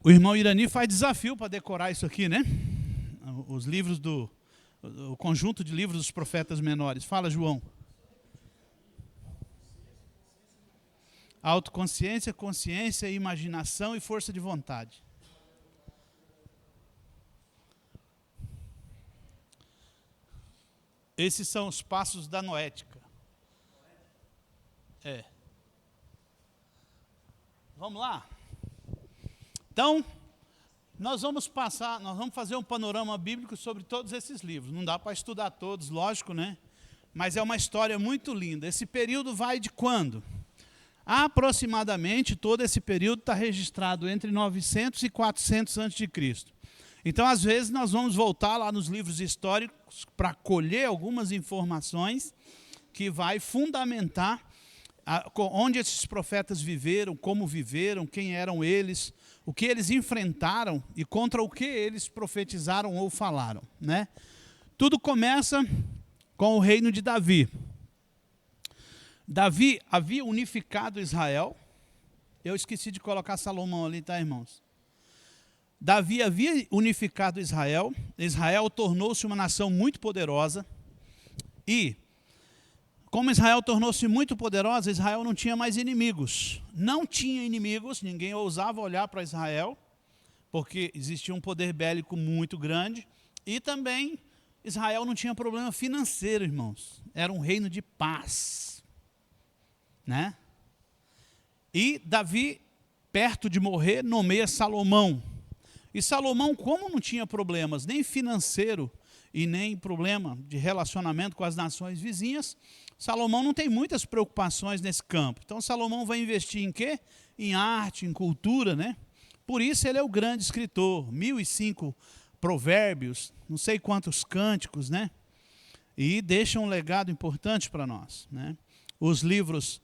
O irmão Irani faz desafio para decorar isso aqui, né? Os livros o conjunto de livros dos profetas menores. Fala, João. Autoconsciência, consciência, imaginação e força de vontade. Esses são os passos da noética. Vamos lá? Então, nós vamos fazer um panorama bíblico sobre todos esses livros. Não dá para estudar todos, lógico, né? Mas é uma história muito linda. Esse período vai de quando? Aproximadamente, todo esse período está registrado entre 900 e 400 a.C. Então, às vezes, nós vamos voltar lá nos livros históricos para colher algumas informações que vai fundamentar onde esses profetas viveram, como viveram, quem eram eles, o que eles enfrentaram e contra o que eles profetizaram ou falaram, né? Tudo começa com o reino de Davi. Davi havia unificado Israel. Eu esqueci de colocar Salomão ali, tá, irmãos? Davi havia unificado Israel. Israel tornou-se uma nação muito poderosa. E, como Israel tornou-se muito poderosa, Israel não tinha mais inimigos. Não tinha inimigos, ninguém ousava olhar para Israel, porque existia um poder bélico muito grande. E também, Israel não tinha problema financeiro, irmãos. Era um reino de paz, né? E Davi, perto de morrer, nomeia Salomão. E Salomão, como não tinha problemas nem financeiro e nem problema de relacionamento com as nações vizinhas, Salomão não tem muitas preocupações nesse campo. Então Salomão vai investir em quê? Em arte, em cultura, né? Por isso ele é o grande escritor. 1005 provérbios, não sei quantos cânticos, né? E deixa um legado importante para nós, né? Os livros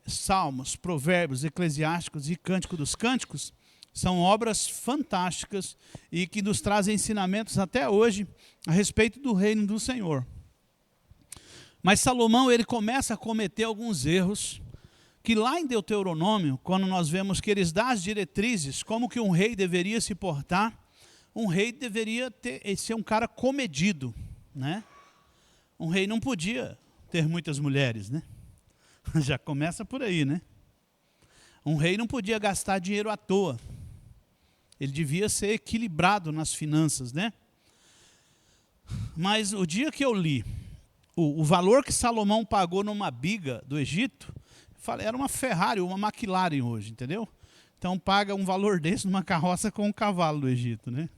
Salmos, Provérbios, Eclesiásticos e Cântico dos Cânticos são obras fantásticas e que nos trazem ensinamentos até hoje a respeito do reino do Senhor. Mas Salomão, ele começa a cometer alguns erros que lá em Deuteronômio, quando nós vemos que eles dão as diretrizes, como que um rei deveria se portar, um rei deveria ser um cara comedido, né? Um rei não podia ter muitas mulheres, né? Já começa por aí, né? Um rei não podia gastar dinheiro à toa. Ele devia ser equilibrado nas finanças, né? Mas o dia que eu li o valor que Salomão pagou numa biga do Egito, era uma Ferrari, uma McLaren hoje, entendeu? Então paga um valor desse numa carroça com um cavalo do Egito, né?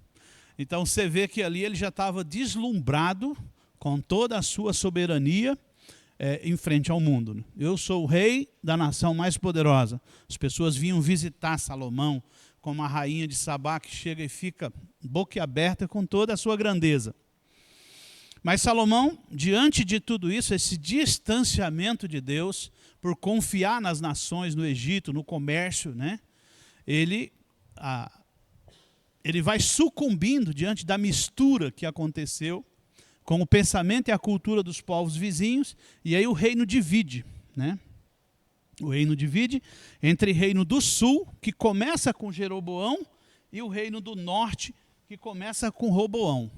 Então você vê que ali ele já estava deslumbrado com toda a sua soberania em frente ao mundo. Eu sou o rei da nação mais poderosa. As pessoas vinham visitar Salomão como a rainha de Sabá, que chega e fica boquiaberta com toda a sua grandeza. Mas Salomão, diante de tudo isso, esse distanciamento de Deus, por confiar nas nações, no Egito, no comércio, né? Ele vai sucumbindo diante da mistura que aconteceu com o pensamento e a cultura dos povos vizinhos, e aí o reino divide, né? O reino divide entre o reino do sul, que começa com Jeroboão, e o reino do norte, que começa com Roboão.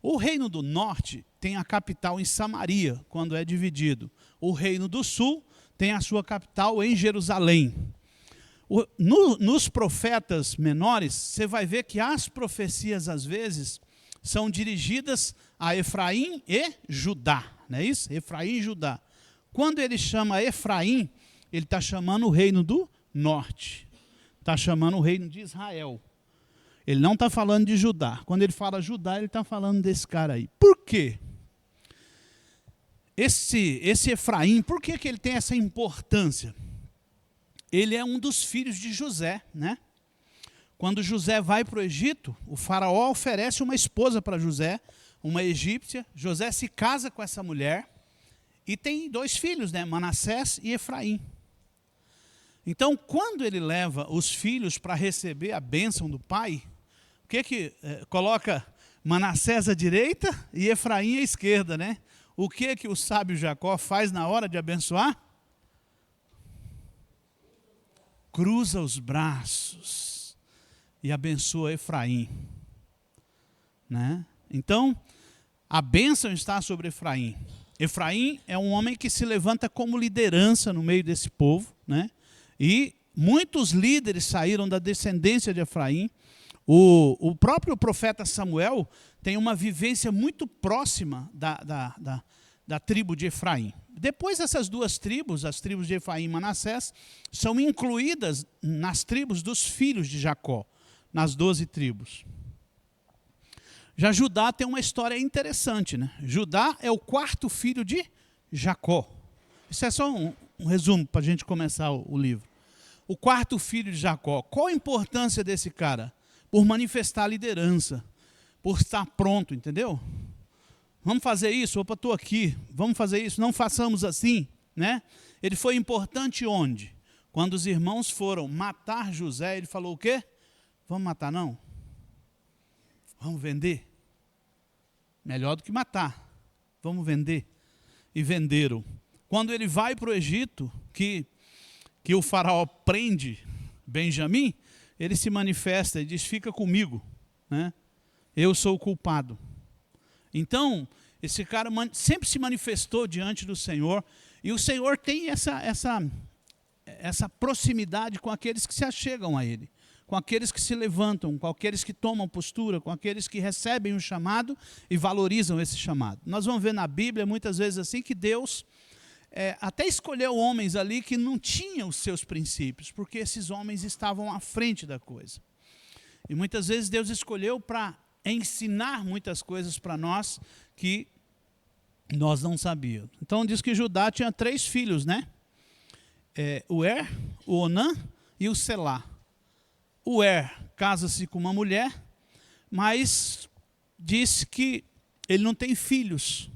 O reino do norte tem a capital em Samaria, quando é dividido. O reino do sul tem a sua capital em Jerusalém. Nos profetas menores, você vai ver que as profecias, às vezes, são dirigidas a Efraim e Judá, não é isso? Efraim e Judá. Quando ele chama Efraim, ele está chamando o reino do norte. Está chamando o reino de Israel. Ele não está falando de Judá. Quando ele fala Judá, ele está falando desse cara aí. Por quê? Esse Efraim, por que ele tem essa importância? Ele é um dos filhos de José, né? Quando José vai para o Egito, o faraó oferece uma esposa para José, uma egípcia. José se casa com essa mulher e tem 2 filhos, né? Manassés e Efraim. Então, quando ele leva os filhos para receber a bênção do pai, o que coloca Manassés à direita e Efraim à esquerda, né? O que o sábio Jacó faz na hora de abençoar? Cruza os braços. e abençoa Efraim. Né? Então, a bênção está sobre Efraim. Efraim é um homem que se levanta como liderança no meio desse povo, né? E muitos líderes saíram da descendência de Efraim. O próprio profeta Samuel tem uma vivência muito próxima da tribo de Efraim. Depois essas duas tribos, as tribos de Efraim e Manassés, são incluídas nas tribos dos filhos de Jacó, nas 12 tribos. Já Judá tem uma história interessante, né? Judá é o quarto filho de Jacó. Isso é só um resumo para a gente começar o livro. O quarto filho de Jacó. Qual a importância desse cara? Por manifestar liderança, por estar pronto, entendeu? Vamos fazer isso? Opa, estou aqui. Vamos fazer isso? Não façamos assim, né? Ele foi importante onde? Quando os irmãos foram matar José, ele falou o quê? Vamos matar não? Vamos vender? Melhor do que matar. Vamos vender. E venderam. Quando ele vai para o Egito, que o faraó prende Benjamim, ele se manifesta e diz, fica comigo, né? Eu sou o culpado. Então, esse cara sempre se manifestou diante do Senhor, e o Senhor tem essa proximidade com aqueles que se achegam a Ele, com aqueles que se levantam, com aqueles que tomam postura, com aqueles que recebem o chamado e valorizam esse chamado. Nós vamos ver na Bíblia, muitas vezes assim, que Deus até escolheu homens ali que não tinham os seus princípios, porque esses homens estavam à frente da coisa. E muitas vezes Deus escolheu para ensinar muitas coisas para nós que nós não sabíamos. Então diz que Judá tinha 3 filhos, né? O Er, o Onã e o Selá. O Er casa-se com uma mulher, mas diz que ele não tem filhos.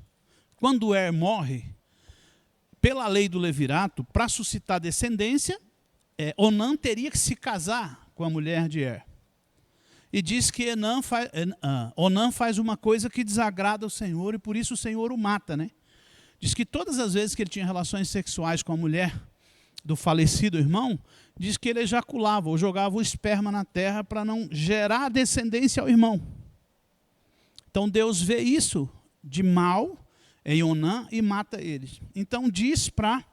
Quando o Er morre, pela lei do levirato, para suscitar descendência, Onã teria que se casar com a mulher de Er. E diz que Onã faz uma coisa que desagrada ao Senhor, e por isso o Senhor o mata, né? Diz que todas as vezes que ele tinha relações sexuais com a mulher do falecido irmão, diz que ele ejaculava ou jogava o esperma na terra para não gerar descendência ao irmão. Então Deus vê isso de mal em Onã e mata eles. Então diz para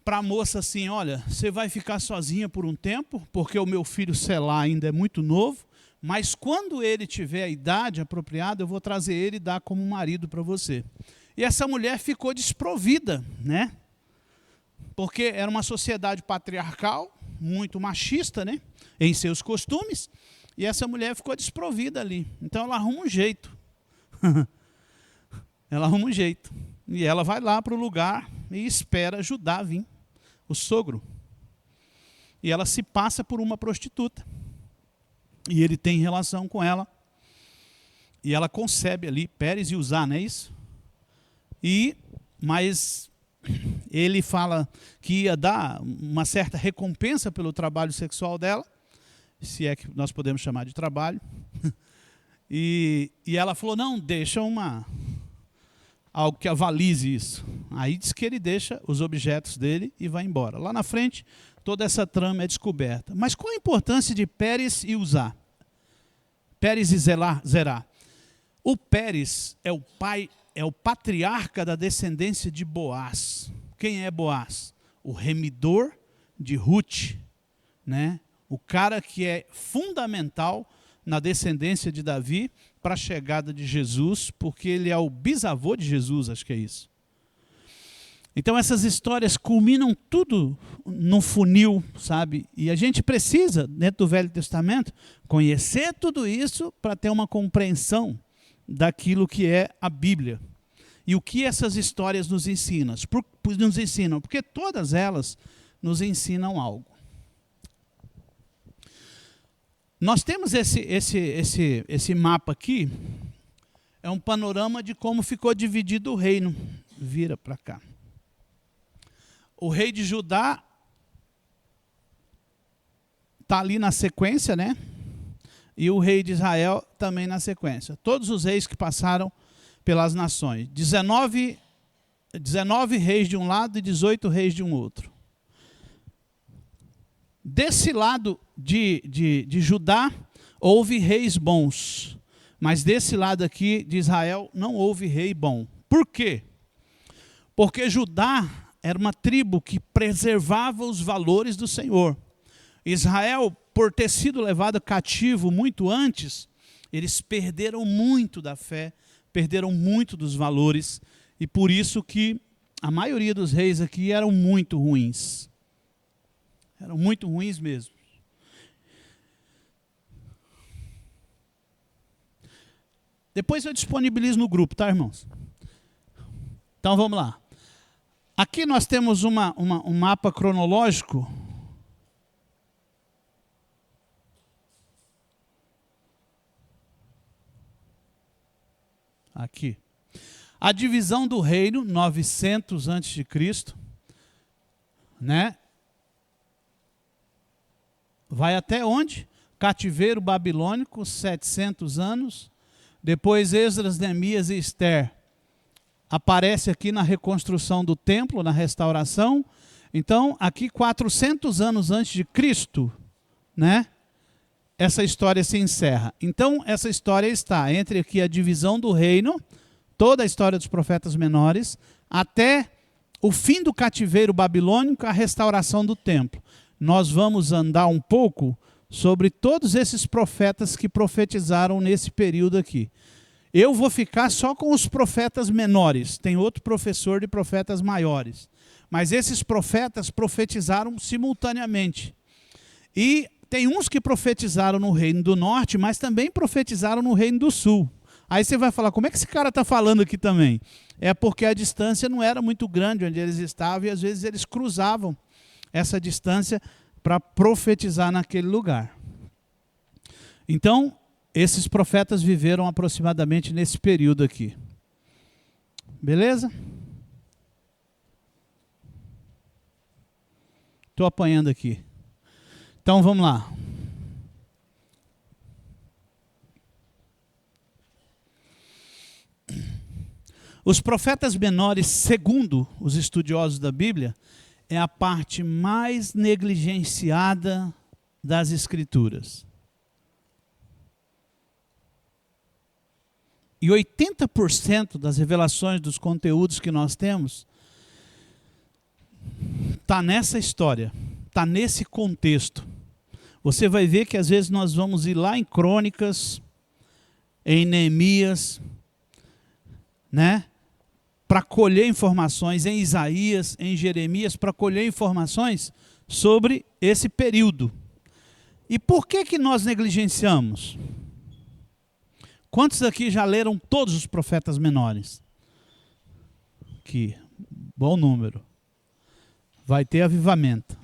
a moça assim, olha, você vai ficar sozinha por um tempo, porque o meu filho Selá ainda é muito novo, mas quando ele tiver a idade apropriada, eu vou trazer ele e dar como marido para você. E essa mulher ficou desprovida, né? Porque era uma sociedade patriarcal, muito machista, né? Em seus costumes, e essa mulher ficou desprovida ali. Então ela arruma um jeito. Ela arruma um jeito. E ela vai lá para o lugar e espera Judá vir, o sogro. E ela se passa por uma prostituta. E ele tem relação com ela. E ela concebe ali, Pérez e Uzá, não é isso? Mas ele fala que ia dar uma certa recompensa pelo trabalho sexual dela, se é que nós podemos chamar de trabalho. E ela falou, não, deixa algo que avalize isso. Aí diz que ele deixa os objetos dele e vai embora. Lá na frente, toda essa trama é descoberta. Mas qual a importância de Pérez e Uzá? Pérez e Zerá. O Pérez é o pai, é o patriarca da descendência de Boaz. Quem é Boaz? O remidor de Ruth, né? O cara que é fundamental na descendência de Davi para a chegada de Jesus, porque ele é o bisavô de Jesus, acho que é isso. Então essas histórias culminam tudo num funil, sabe? E a gente precisa, dentro do Velho Testamento, conhecer tudo isso para ter uma compreensão daquilo que é a Bíblia. E o que essas histórias nos ensinam? Porque todas elas nos ensinam algo. Nós temos esse mapa aqui, é um panorama de como ficou dividido o reino. Vira para cá. O rei de Judá está ali na sequência, né? E o rei de Israel também na sequência. Todos os reis que passaram pelas nações. 19 reis de um lado e 18 reis de um outro. Desse lado de Judá houve reis bons, mas desse lado aqui de Israel não houve rei bom. Por quê? Porque Judá era uma tribo que preservava os valores do Senhor. Israel, por ter sido levado cativo muito antes, eles perderam muito da fé, perderam muito dos valores, e por isso que a maioria dos reis aqui eram muito ruins. Eram muito ruins mesmo. Depois eu disponibilizo no grupo, tá, irmãos? Então vamos lá. Aqui nós temos um mapa cronológico. Aqui. A divisão do reino, 900 a.C., né? Vai até onde? Cativeiro babilônico, 700 anos. Depois Esdras, Neemias e Ester. Aparece aqui na reconstrução do templo, na restauração. Então, aqui 400 anos antes de Cristo, né? Essa história se encerra. Então, essa história está entre aqui a divisão do reino, toda a história dos profetas menores, até o fim do cativeiro babilônico, a restauração do templo. Nós vamos andar um pouco sobre todos esses profetas que profetizaram nesse período aqui. Eu vou ficar só com os profetas menores, tem outro professor de profetas maiores. Mas esses profetas profetizaram simultaneamente. E tem uns que profetizaram no reino do norte, mas também profetizaram no reino do sul. Aí você vai falar, como é que esse cara está falando aqui também? É porque a distância não era muito grande onde eles estavam, e às vezes eles cruzavam essa distância para profetizar naquele lugar. Então, esses profetas viveram aproximadamente nesse período aqui. Beleza? Estou apanhando aqui. Então, vamos lá. Os profetas menores, segundo os estudiosos da Bíblia, é a parte mais negligenciada das Escrituras. E 80% das revelações dos conteúdos que nós temos está nessa história, está nesse contexto. Você vai ver que às vezes nós vamos ir lá em Crônicas, em Neemias, né? Para colher informações em Isaías, em Jeremias, para colher informações sobre esse período. E por que nós negligenciamos? Quantos aqui já leram todos os profetas menores? Aqui, bom número. Vai ter avivamento.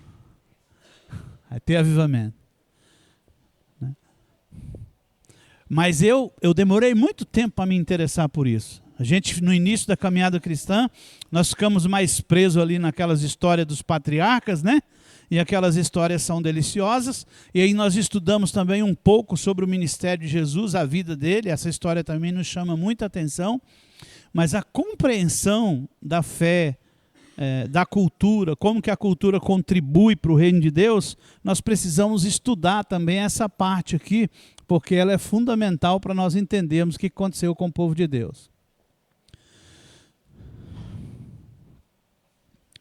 Vai ter avivamento. Né? Mas eu demorei muito tempo para me interessar por isso. A gente, no início da caminhada cristã, nós ficamos mais presos ali naquelas histórias dos patriarcas, né? E aquelas histórias são deliciosas. E aí nós estudamos também um pouco sobre o ministério de Jesus, a vida dele. Essa história também nos chama muita atenção. Mas a compreensão da fé, da cultura, como que a cultura contribui para o reino de Deus, nós precisamos estudar também essa parte aqui, porque ela é fundamental para nós entendermos o que aconteceu com o povo de Deus.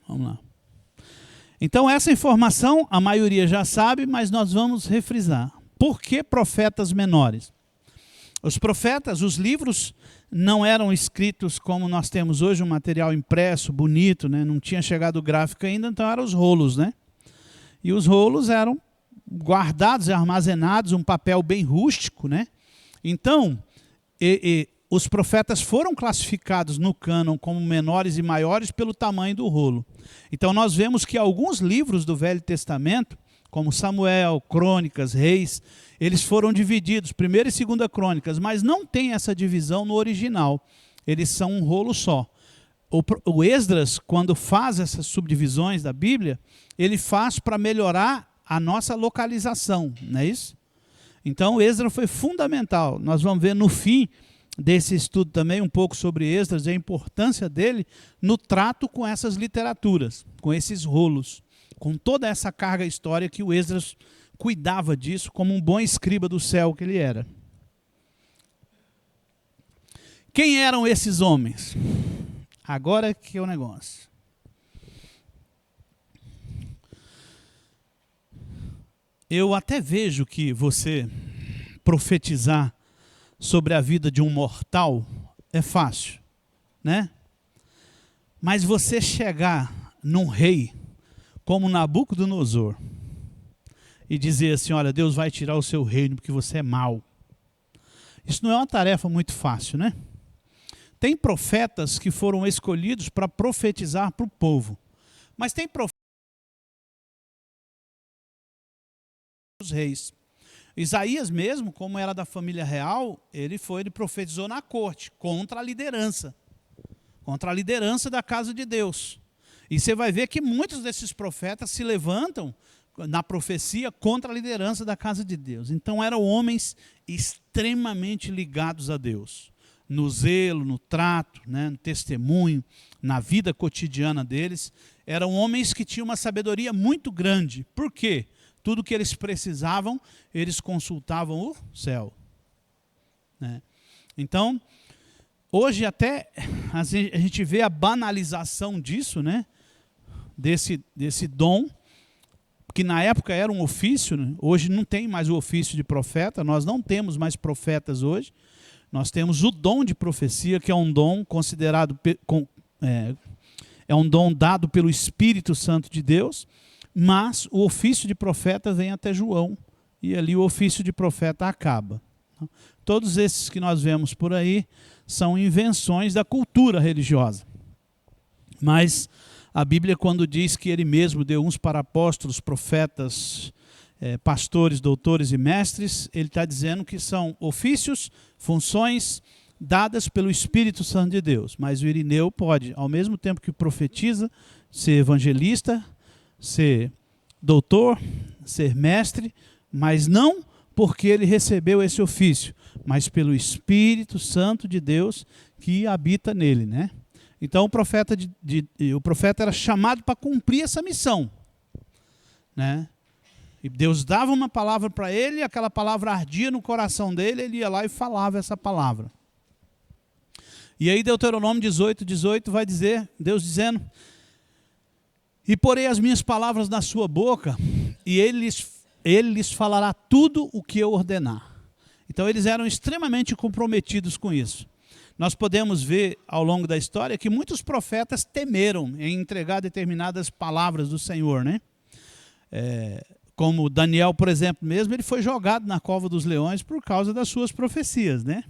Vamos lá. Então essa informação a maioria já sabe, mas nós vamos refrisar. Por que profetas menores? Os profetas, os livros não eram escritos como nós temos hoje, um material impresso, bonito, né? Não tinha chegado o gráfico ainda, então eram os rolos, né? E os rolos eram guardados e armazenados, um papel bem rústico, né? Então, os profetas foram classificados no cânon como menores e maiores pelo tamanho do rolo. Então nós vemos que alguns livros do Velho Testamento, como Samuel, Crônicas, Reis, eles foram divididos, 1ª e 2ª Crônicas, mas não tem essa divisão no original. Eles são um rolo só. O Esdras, quando faz essas subdivisões da Bíblia, ele faz para melhorar a nossa localização, não é isso? Então o Esdras foi fundamental. Nós vamos ver no fim desse estudo também um pouco sobre Esdras e a importância dele no trato com essas literaturas, com esses rolos, com toda essa carga histórica que o Esdras cuidava disso como um bom escriba do céu que ele era. Quem eram esses homens? Agora que é o negócio. Eu até vejo que você profetizar sobre a vida de um mortal é fácil, né? Mas você chegar num rei como Nabucodonosor e dizer assim, olha, Deus vai tirar o seu reino porque você é mau. Isso não é uma tarefa muito fácil, né? Tem profetas que foram escolhidos para profetizar para o povo. Mas tem profetas dos reis. Isaías mesmo, como era da família real, ele profetizou na corte, contra a liderança da casa de Deus. E você vai ver que muitos desses profetas se levantam na profecia contra a liderança da casa de Deus. Então eram homens extremamente ligados a Deus, no zelo, no trato, né, no testemunho, na vida cotidiana deles. Eram homens que tinham uma sabedoria muito grande. Por quê? Tudo que eles precisavam, eles consultavam o céu, né? Então, hoje até a gente vê a banalização disso, né? Desse dom, que na época era um ofício, né? Hoje não tem mais o ofício de profeta, nós não temos mais profetas hoje. Nós temos o dom de profecia, que é um dom considerado, é um dom dado pelo Espírito Santo de Deus. Mas o ofício de profeta vem até João, e ali o ofício de profeta acaba. Todos esses que nós vemos por aí são invenções da cultura religiosa. Mas a Bíblia, quando diz que ele mesmo deu uns para apóstolos, profetas, pastores, doutores e mestres, ele está dizendo que são ofícios, funções dadas pelo Espírito Santo de Deus. Mas o Irineu pode, ao mesmo tempo que profetiza, ser evangelista, ser doutor, ser mestre, mas não porque ele recebeu esse ofício, mas pelo Espírito Santo de Deus que habita nele, né? Então o profeta era chamado para cumprir essa missão, né? E Deus dava uma palavra para ele, e aquela palavra ardia no coração dele, ele ia lá e falava essa palavra. E aí Deuteronômio 18 vai dizer, Deus dizendo: e porei as minhas palavras na sua boca, e ele lhes falará tudo o que eu ordenar. Então eles eram extremamente comprometidos com isso. Nós podemos ver ao longo da história que muitos profetas temeram em entregar determinadas palavras do Senhor, né? Como Daniel, por exemplo, mesmo, ele foi jogado na cova dos leões por causa das suas profecias, né?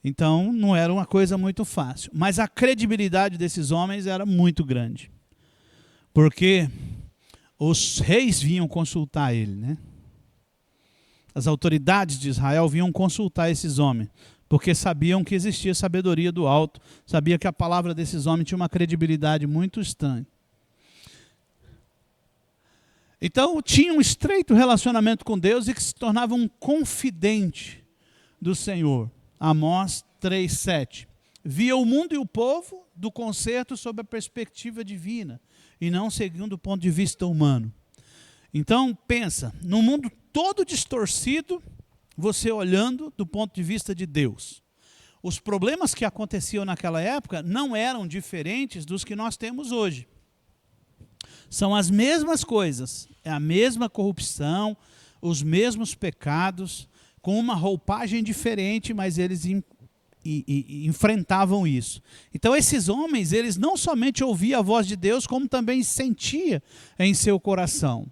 Então não era uma coisa muito fácil. Mas a credibilidade desses homens era muito grande. Porque os reis vinham consultar ele, né? As autoridades de Israel vinham consultar esses homens, porque sabiam que existia sabedoria do alto, sabia que a palavra desses homens tinha uma credibilidade muito estranha. Então, tinha um estreito relacionamento com Deus e que se tornava um confidente do Senhor. Amós 3:7. Via o mundo e o povo do concerto sob a perspectiva divina, e não segundo o ponto de vista humano. Então, pensa, no mundo todo distorcido, você olhando do ponto de vista de Deus. Os problemas que aconteciam naquela época não eram diferentes dos que nós temos hoje. São as mesmas coisas, é a mesma corrupção, os mesmos pecados, com uma roupagem diferente, mas eles enfrentavam isso. Então esses homens, eles não somente ouviam a voz de Deus, como também sentiam em seu coração.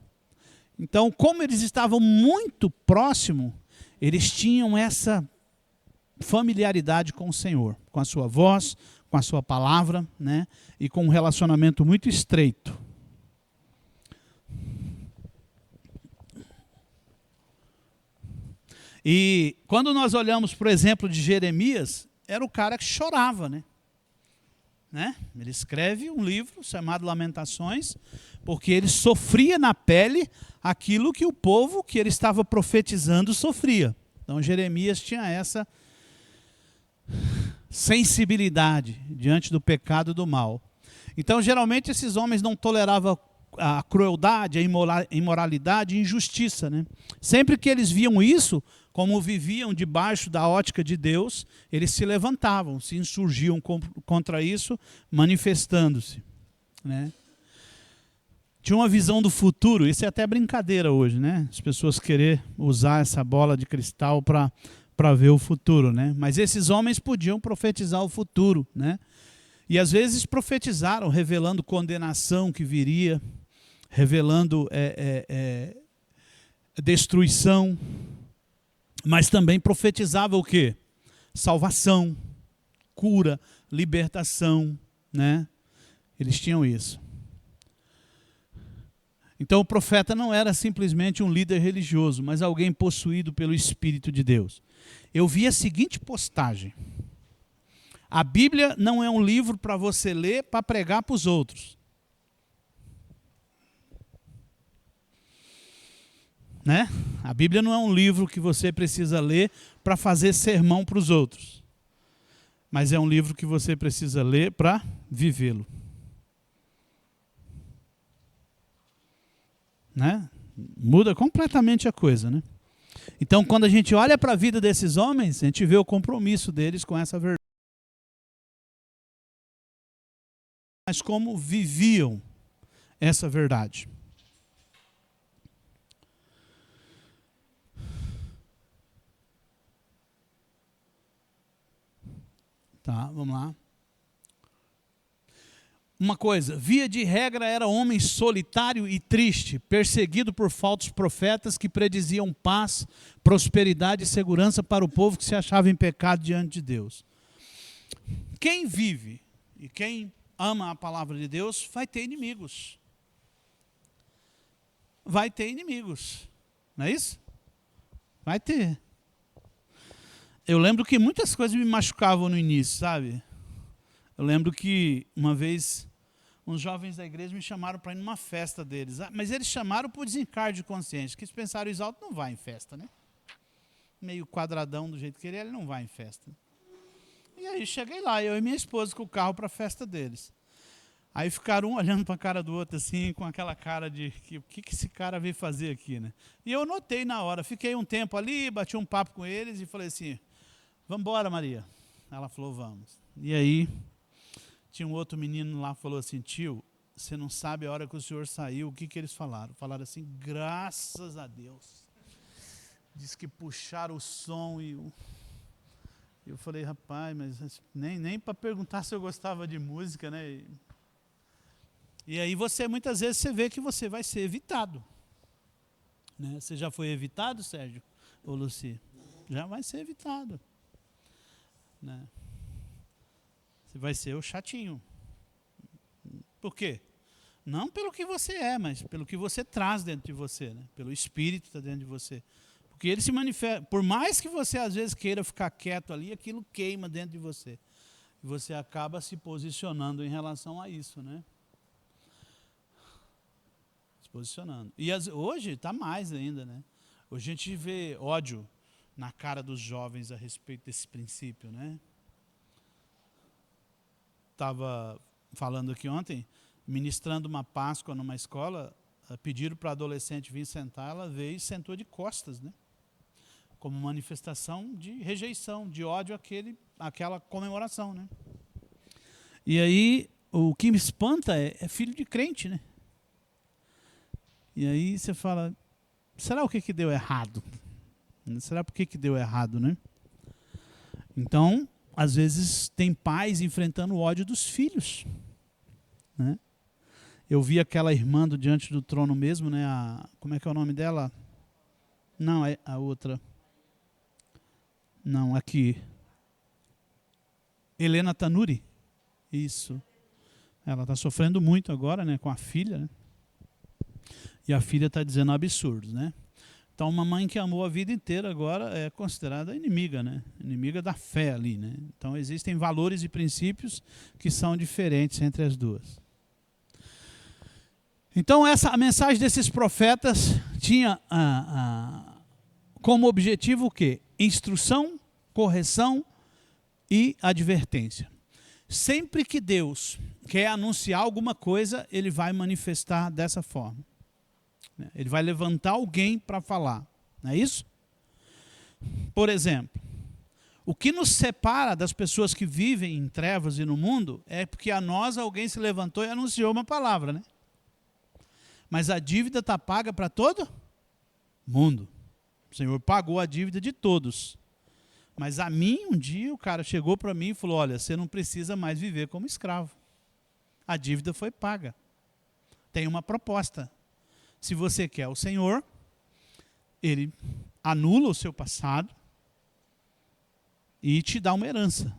Então, como eles estavam muito próximos, eles tinham essa familiaridade com o Senhor, com a sua voz, com a sua palavra, né? E com um relacionamento muito estreito. E quando nós olhamos para o exemplo de Jeremias, era o cara que chorava, né? Ele escreve um livro chamado Lamentações, porque ele sofria na pele aquilo que o povo que ele estava profetizando sofria. Então Jeremias tinha essa sensibilidade diante do pecado e do mal. Então geralmente esses homens não toleravam a crueldade, a imoralidade e injustiça, né? Sempre que eles viam isso, como viviam debaixo da ótica de Deus, eles se levantavam, se insurgiam contra isso, manifestando-se, né? Tinha uma visão do futuro, isso é até brincadeira hoje, né? As pessoas querer usar essa bola de cristal para ver o futuro, né? Mas esses homens podiam profetizar o futuro, né? E às vezes profetizaram, revelando condenação que viria, revelando destruição, mas também profetizava o quê? Salvação, cura, libertação, né? Eles tinham isso. Então o profeta não era simplesmente um líder religioso, mas alguém possuído pelo Espírito de Deus. Eu vi a seguinte postagem: a Bíblia não é um livro para você ler para pregar para os outros. Né? A Bíblia não é um livro que você precisa ler para fazer sermão para os outros. Mas é um livro que você precisa ler para vivê-lo. Né? Muda completamente a coisa, né? Então, quando a gente olha para a vida desses homens, a gente vê o compromisso deles com essa verdade. Mas como viviam essa verdade. Tá, vamos lá. Uma coisa, via de regra era homem solitário e triste, perseguido por falsos profetas que prediziam paz, prosperidade e segurança para o povo que se achava em pecado diante de Deus. Quem vive e quem ama a palavra de Deus vai ter inimigos. Vai ter inimigos, não é isso? Vai ter. Eu lembro que muitas coisas me machucavam no início, sabe? Eu lembro que uma vez uns jovens da igreja me chamaram para ir numa festa deles. Mas eles chamaram por desencargo de consciência, que eles pensaram, o Isaldo não vai em festa, né? Meio quadradão do jeito que ele não vai em festa. E aí cheguei lá, eu e minha esposa com o carro para a festa deles. Aí ficaram um olhando para a cara do outro assim, com aquela cara de, o que esse cara veio fazer aqui, né? E eu notei na hora, fiquei um tempo ali, bati um papo com eles e falei assim, vamos embora, Maria. Ela falou, vamos. E aí tinha um outro menino lá que falou assim, tio, você não sabe a hora que o senhor saiu, o que eles falaram? Falaram assim, graças a Deus. Diz que puxaram o som e eu falei, rapaz, mas nem para perguntar se eu gostava de música, né? E aí muitas vezes você vê que você vai ser evitado. Né? Você já foi evitado, Sérgio ou Luci? Já vai ser evitado. Né? Você vai ser o chatinho. Por quê? Não pelo que você é, mas pelo que você traz dentro de você, né? Pelo Espírito que está dentro de você. Porque ele se manifesta, por mais que você às vezes queira ficar quieto ali, aquilo queima dentro de você. E você acaba se posicionando em relação a isso, né? Se posicionando. E hoje está mais ainda, né? Hoje a gente vê ódio na cara dos jovens a respeito desse princípio, né? Estava falando aqui ontem, ministrando uma Páscoa numa escola, pediram para a adolescente vir sentar, ela veio e sentou de costas, né? Como manifestação de rejeição, de ódio àquela comemoração, né? E aí, o que me espanta é filho de crente, né? E aí você fala, será o que deu errado? Será por que deu errado, né? Então, às vezes tem pais enfrentando o ódio dos filhos, né? Eu vi aquela irmã do Diante do Trono mesmo, né? Como é que é o nome dela? Não, é a outra. Não, aqui. Helena Tanuri. Isso. Ela está sofrendo muito agora, né? Com a filha, né? E a filha está dizendo absurdos, né? Então, uma mãe que amou a vida inteira agora é considerada inimiga, né? Inimiga da fé ali, né? Então, existem valores e princípios que são diferentes entre as duas. Então, a mensagem desses profetas tinha como objetivo o quê? Instrução, correção e advertência. Sempre que Deus quer anunciar alguma coisa, ele vai manifestar dessa forma. Ele vai levantar alguém para falar. Não é isso? Por exemplo, o que nos separa das pessoas que vivem em trevas e no mundo é porque a nós alguém se levantou e anunciou uma palavra, né? Mas a dívida está paga para todo mundo. O Senhor pagou a dívida de todos. Mas a mim, um dia, o cara chegou para mim e falou, olha, você não precisa mais viver como escravo. A dívida foi paga. Tem uma proposta. Se você quer o Senhor, ele anula o seu passado e te dá uma herança.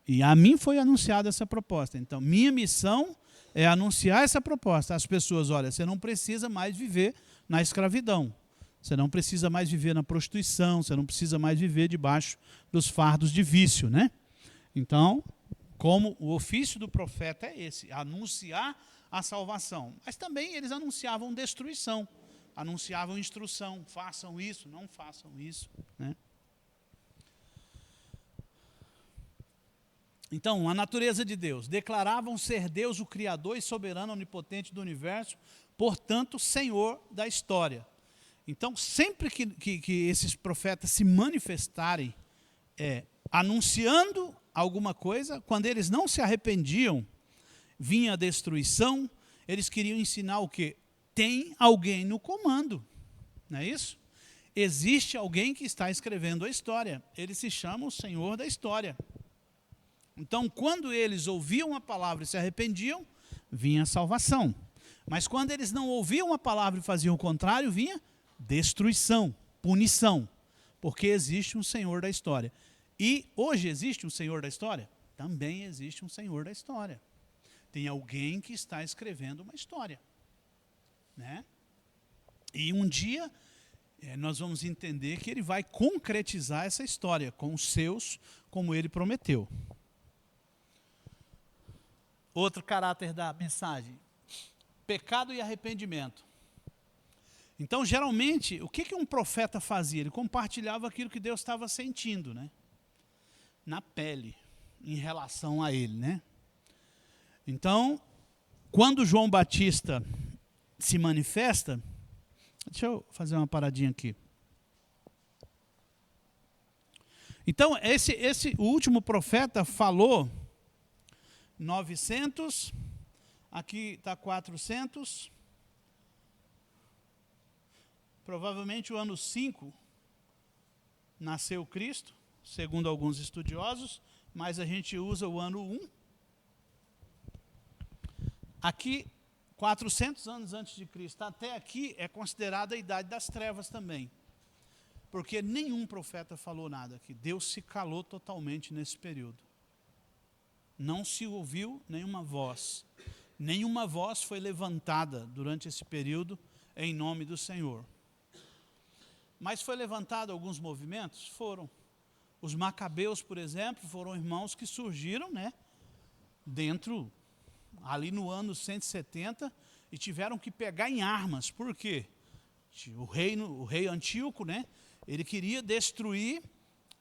E a mim foi anunciada essa proposta. Então, minha missão é anunciar essa proposta às pessoas. Olha, você não precisa mais viver na escravidão. Você não precisa mais viver na prostituição, você não precisa mais viver debaixo dos fardos de vício, né? Então, como o ofício do profeta é esse, anunciar a salvação. Mas também eles anunciavam destruição, anunciavam instrução, façam isso, não façam isso, né? Então, a natureza de Deus, declaravam ser Deus o Criador e soberano onipotente do universo, portanto, Senhor da história. Então, sempre que esses profetas se manifestarem anunciando alguma coisa, quando eles não se arrependiam, vinha a destruição, eles queriam ensinar o quê? Tem alguém no comando, não é isso? Existe alguém que está escrevendo a história, ele se chama o Senhor da história. Então, quando eles ouviam a palavra e se arrependiam, vinha a salvação. Mas quando eles não ouviam a palavra e faziam o contrário, vinha destruição, punição, porque existe um Senhor da história. E hoje existe um Senhor da história? Também existe um Senhor da história. Tem alguém que está escrevendo uma história, né? E um dia nós vamos entender que ele vai concretizar essa história com os seus, como ele prometeu. Outro caráter da mensagem: pecado e arrependimento. Então, geralmente, o que um profeta fazia? Ele compartilhava aquilo que Deus estava sentindo, né? Na pele, em relação a ele, né? Então, quando João Batista se manifesta, deixa eu fazer uma paradinha aqui. Então, o último profeta falou 900, aqui está 400, provavelmente o ano 5 nasceu Cristo, segundo alguns estudiosos, mas a gente usa o ano 1. Aqui, 400 anos antes de Cristo, até aqui é considerada a idade das trevas também. Porque nenhum profeta falou nada aqui. Deus se calou totalmente nesse período. Não se ouviu nenhuma voz. Nenhuma voz foi levantada durante esse período em nome do Senhor. Mas foi levantado alguns movimentos? Foram. Os macabeus, por exemplo, foram irmãos que surgiram, né, dentro, ali no ano 170, e tiveram que pegar em armas. Por quê? O rei Antíoco, né, ele queria destruir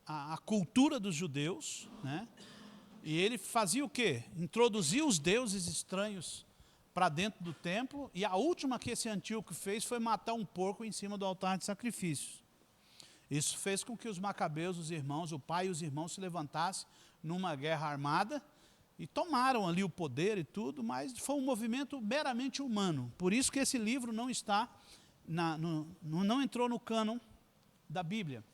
a cultura dos judeus, né, e ele fazia o quê? Introduzia os deuses estranhos para dentro do templo, e a última que esse Antíoco fez foi matar um porco em cima do altar de sacrifícios. Isso fez com que os macabeus, os irmãos, o pai e os irmãos se levantassem numa guerra armada e tomaram ali o poder e tudo, mas foi um movimento meramente humano. Por isso que esse livro não está, não entrou no cânon da Bíblia.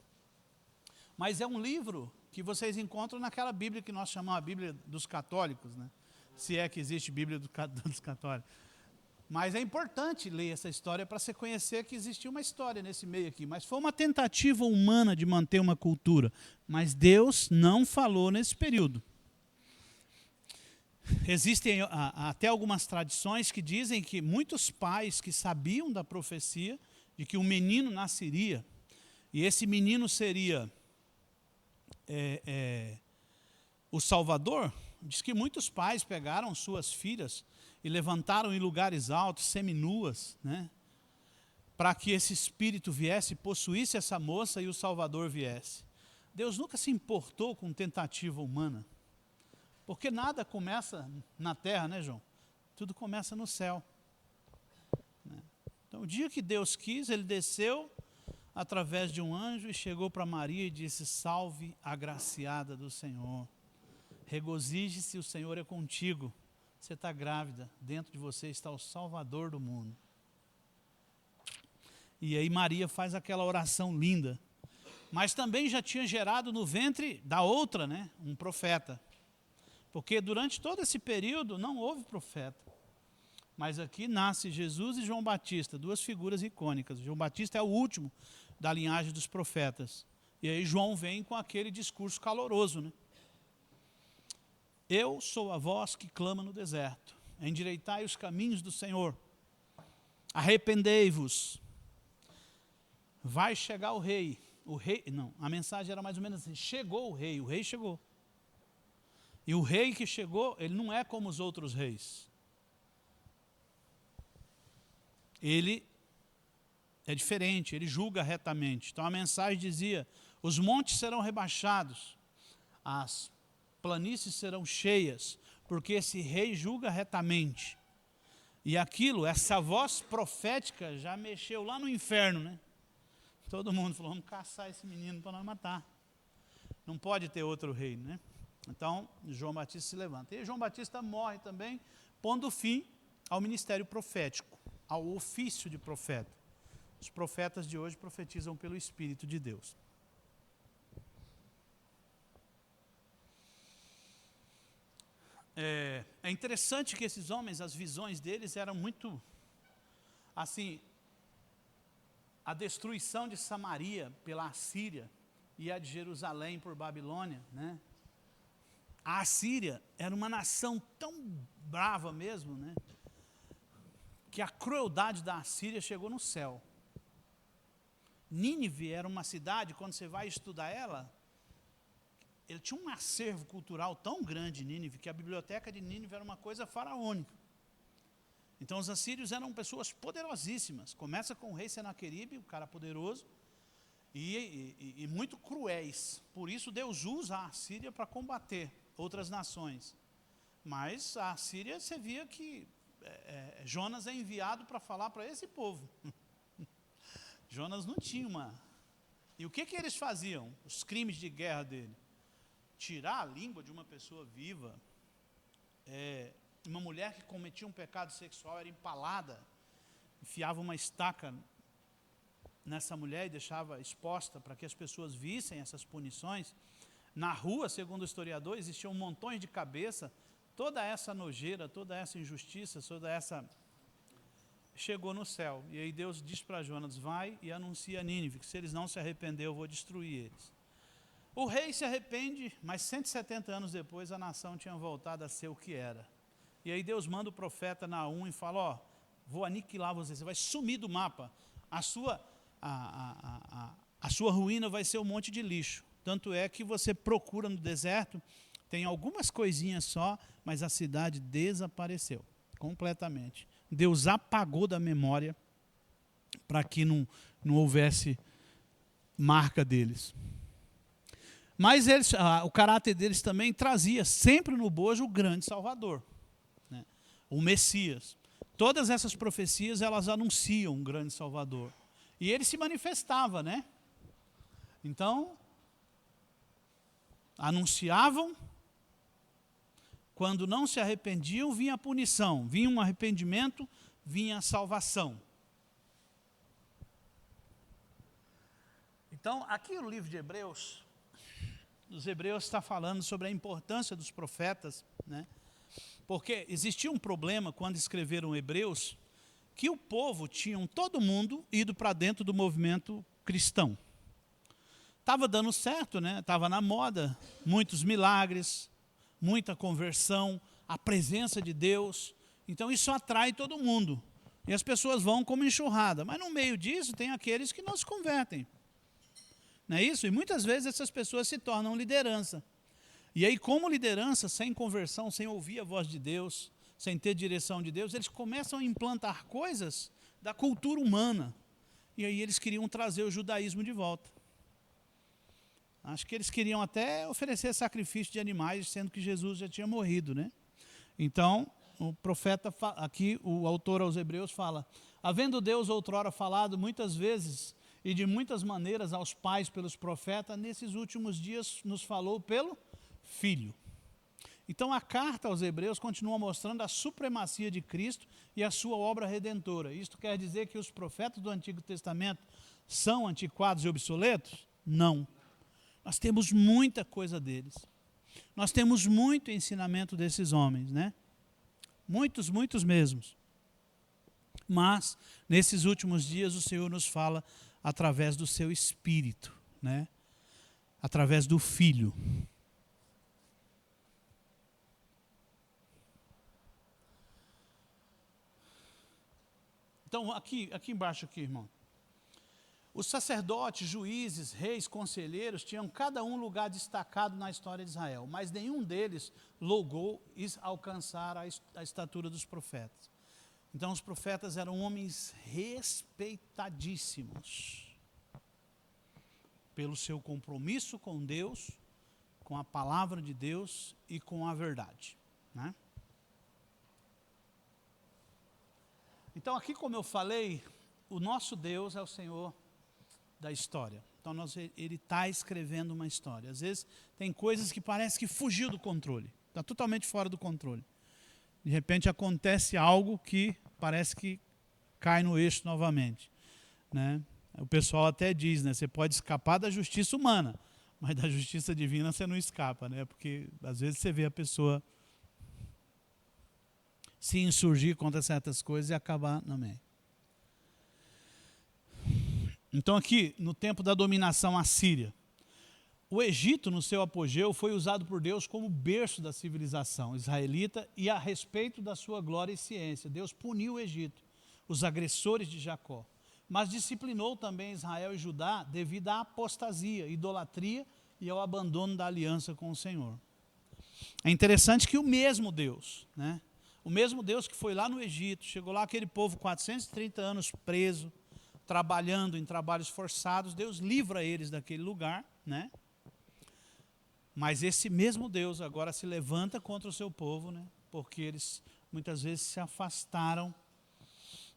Mas é um livro que vocês encontram naquela Bíblia que nós chamamos a Bíblia dos católicos, né? Se é que existe Bíblia dos católicos. Mas é importante ler essa história para você conhecer que existia uma história nesse meio aqui. Mas foi uma tentativa humana de manter uma cultura. Mas Deus não falou nesse período. Existem até algumas tradições que dizem que muitos pais que sabiam da profecia de que um menino nasceria, e esse menino seria o Salvador, diz que muitos pais pegaram suas filhas e levantaram em lugares altos, seminuas, né, para que esse espírito viesse, possuísse essa moça e o Salvador viesse. Deus nunca se importou com tentativa humana. Porque nada começa na terra, né, João? Tudo começa no céu. Então, o dia que Deus quis, ele desceu através de um anjo e chegou para Maria e disse: salve, agraciada do Senhor. Regozije-se, o Senhor é contigo. Você está grávida, dentro de você está o Salvador do mundo. E aí Maria faz aquela oração linda. Mas também já tinha gerado no ventre da outra, né, um profeta. Porque durante todo esse período não houve profeta. Mas aqui nasce Jesus e João Batista, duas figuras icônicas. João Batista é o último da linhagem dos profetas. E aí João vem com aquele discurso caloroso, né? Eu sou a voz que clama no deserto. Endireitai os caminhos do Senhor. Arrependei-vos. Vai chegar o rei. O rei, não, a mensagem era mais ou menos assim: chegou o rei chegou. E o rei que chegou, ele não é como os outros reis. Ele é diferente, ele julga retamente. Então a mensagem dizia: os montes serão rebaixados, as planícies serão cheias, porque esse rei julga retamente. E aquilo, essa voz profética já mexeu lá no inferno, né? Todo mundo falou: vamos caçar esse menino para nós matar. Não pode ter outro rei, né? Então, João Batista se levanta. E João Batista morre também, pondo fim ao ministério profético, ao ofício de profeta. Os profetas de hoje profetizam pelo Espírito de Deus. É interessante que esses homens, as visões deles eram muito, assim, a destruição de Samaria pela Assíria e a de Jerusalém por Babilônia, né? A Assíria era uma nação tão brava mesmo, né, que a crueldade da Assíria chegou no céu. Nínive era uma cidade, quando você vai estudar ela, ele tinha um acervo cultural tão grande, Nínive, que a biblioteca de Nínive era uma coisa faraônica. Então os assírios eram pessoas poderosíssimas. Começa com o rei Senaqueribe, um cara poderoso, e muito cruéis. Por isso Deus usa a Assíria para combater outras nações. Mas a Assíria, você via que Jonas é enviado para falar para esse povo. Jonas não tinha uma... E o que eles faziam? Os crimes de guerra dele. Tirar a língua de uma pessoa viva. Uma mulher que cometia um pecado sexual era empalada. Enfiava uma estaca nessa mulher e deixava exposta para que as pessoas vissem essas punições. Na rua, segundo o historiador, existiam montões de cabeça. Toda essa nojeira, toda essa injustiça, toda essa... chegou no céu. E aí Deus diz para Jonas: vai e anuncia a Nínive, que se eles não se arrependerem, eu vou destruir eles. O rei se arrepende, mas 170 anos depois a nação tinha voltado a ser o que era. E aí Deus manda o profeta Naum e fala: ó, vou aniquilar você, você vai sumir do mapa. A sua ruína vai ser um monte de lixo. Tanto é que você procura no deserto, tem algumas coisinhas só, mas a cidade desapareceu completamente. Deus apagou da memória para que não houvesse marca deles. Mas eles, o caráter deles também trazia sempre no bojo o grande Salvador, né? O Messias. Todas essas profecias, elas anunciam um grande Salvador. E ele se manifestava, né? Então, anunciavam, quando não se arrependiam, vinha a punição, vinha um arrependimento, vinha a salvação. Então, aqui no livro de Hebreus, os Hebreus está falando sobre a importância dos profetas, né? Porque existia um problema quando escreveram Hebreus, que o povo tinha, todo mundo, ido para dentro do movimento cristão. Estava dando certo, né? Estava na moda, muitos milagres, muita conversão, a presença de Deus. Então isso atrai todo mundo. E as pessoas vão como enxurrada. Mas no meio disso tem aqueles que não se convertem. Não é isso? E muitas vezes essas pessoas se tornam liderança. E aí, como liderança, sem conversão, sem ouvir a voz de Deus, sem ter direção de Deus, eles começam a implantar coisas da cultura humana. E aí eles queriam trazer o judaísmo de volta. Acho que eles queriam até oferecer sacrifício de animais, sendo que Jesus já tinha morrido, né? Então, o profeta, aqui o autor aos Hebreus fala: havendo Deus outrora falado muitas vezes e de muitas maneiras aos pais pelos profetas, nesses últimos dias nos falou pelo Filho. Então a carta aos Hebreus continua mostrando a supremacia de Cristo e a sua obra redentora. Isto quer dizer que os profetas do Antigo Testamento são antiquados e obsoletos? Não. Nós temos muita coisa deles. Nós temos muito ensinamento desses homens, né? Muitos mesmos. Mas, nesses últimos dias, o Senhor nos fala através do seu Espírito, né? Através do Filho. Então, aqui embaixo, irmão. Os sacerdotes, juízes, reis, conselheiros tinham cada um lugar destacado na história de Israel, mas nenhum deles logrou alcançar a estatura dos profetas. Então os profetas eram homens respeitadíssimos pelo seu compromisso com Deus, com a palavra de Deus e com a verdade, né? Então aqui, como eu falei, o nosso Deus é o Senhor da história. Então ele está escrevendo uma história. Às vezes tem coisas que parece que fugiu do controle, está totalmente fora do controle. De repente acontece algo que parece que cai no eixo novamente, né? O pessoal até diz, né? Você pode escapar da justiça humana, mas da justiça divina você não escapa, né? Porque às vezes você vê a pessoa se insurgir contra certas coisas e acabar no meio. Então aqui, no tempo da dominação assíria, o Egito, no seu apogeu, foi usado por Deus como berço da civilização israelita e a respeito da sua glória e ciência. Deus puniu o Egito, os agressores de Jacó, mas disciplinou também Israel e Judá devido à apostasia, idolatria e ao abandono da aliança com o Senhor. É interessante que o mesmo Deus, né? O mesmo Deus que foi lá no Egito, chegou lá aquele povo 430 anos preso, trabalhando em trabalhos forçados, Deus livra eles daquele lugar, né? Mas esse mesmo Deus agora se levanta contra o seu povo, né? Porque eles muitas vezes se afastaram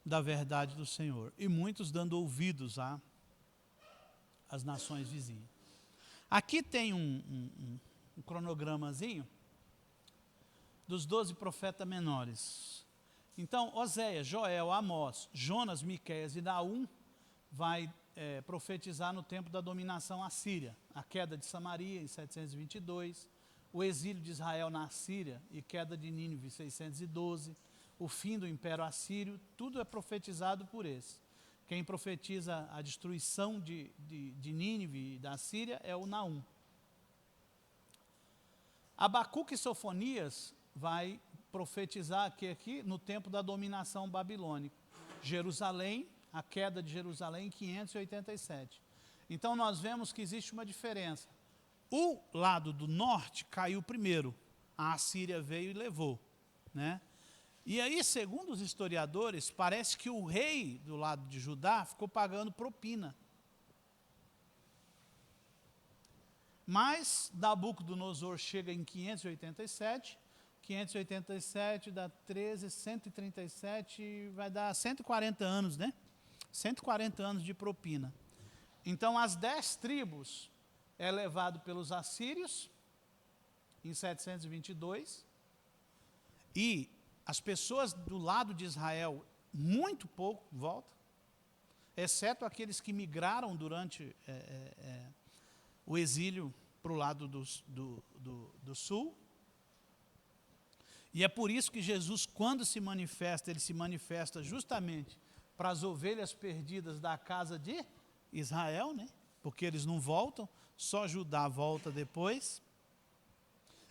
da verdade do Senhor. E muitos dando ouvidos às nações vizinhas. Aqui tem um cronogramazinho dos 12 profetas menores. Então, Oséias, Joel, Amós, Jonas, Miqueias e Naum vai profetizar no tempo da dominação assíria, a queda de Samaria em 722, o exílio de Israel na Síria e queda de Nínive em 612, o fim do Império Assírio, tudo é profetizado por esse. Quem profetiza a destruição de Nínive e da Síria é o Naum. Abacuque e Sofonias vai profetizar aqui no tempo da dominação babilônica. Jerusalém, a queda de Jerusalém em 587. Então nós vemos que existe uma diferença. O lado do norte caiu primeiro, a Assíria veio e levou, né? E aí, segundo os historiadores, parece que o rei do lado de Judá ficou pagando propina. Mas Nabucodonosor chega em 587 dá 13, 137, vai dar 140 anos, né? 140 anos de propina. Então, as 10 tribos é levado pelos assírios, em 722, e as pessoas do lado de Israel, muito pouco voltam, exceto aqueles que migraram durante o exílio para o lado do sul. E é por isso que Jesus, quando se manifesta, ele se manifesta justamente para as ovelhas perdidas da casa de Israel, né? Porque eles não voltam, só Judá volta depois.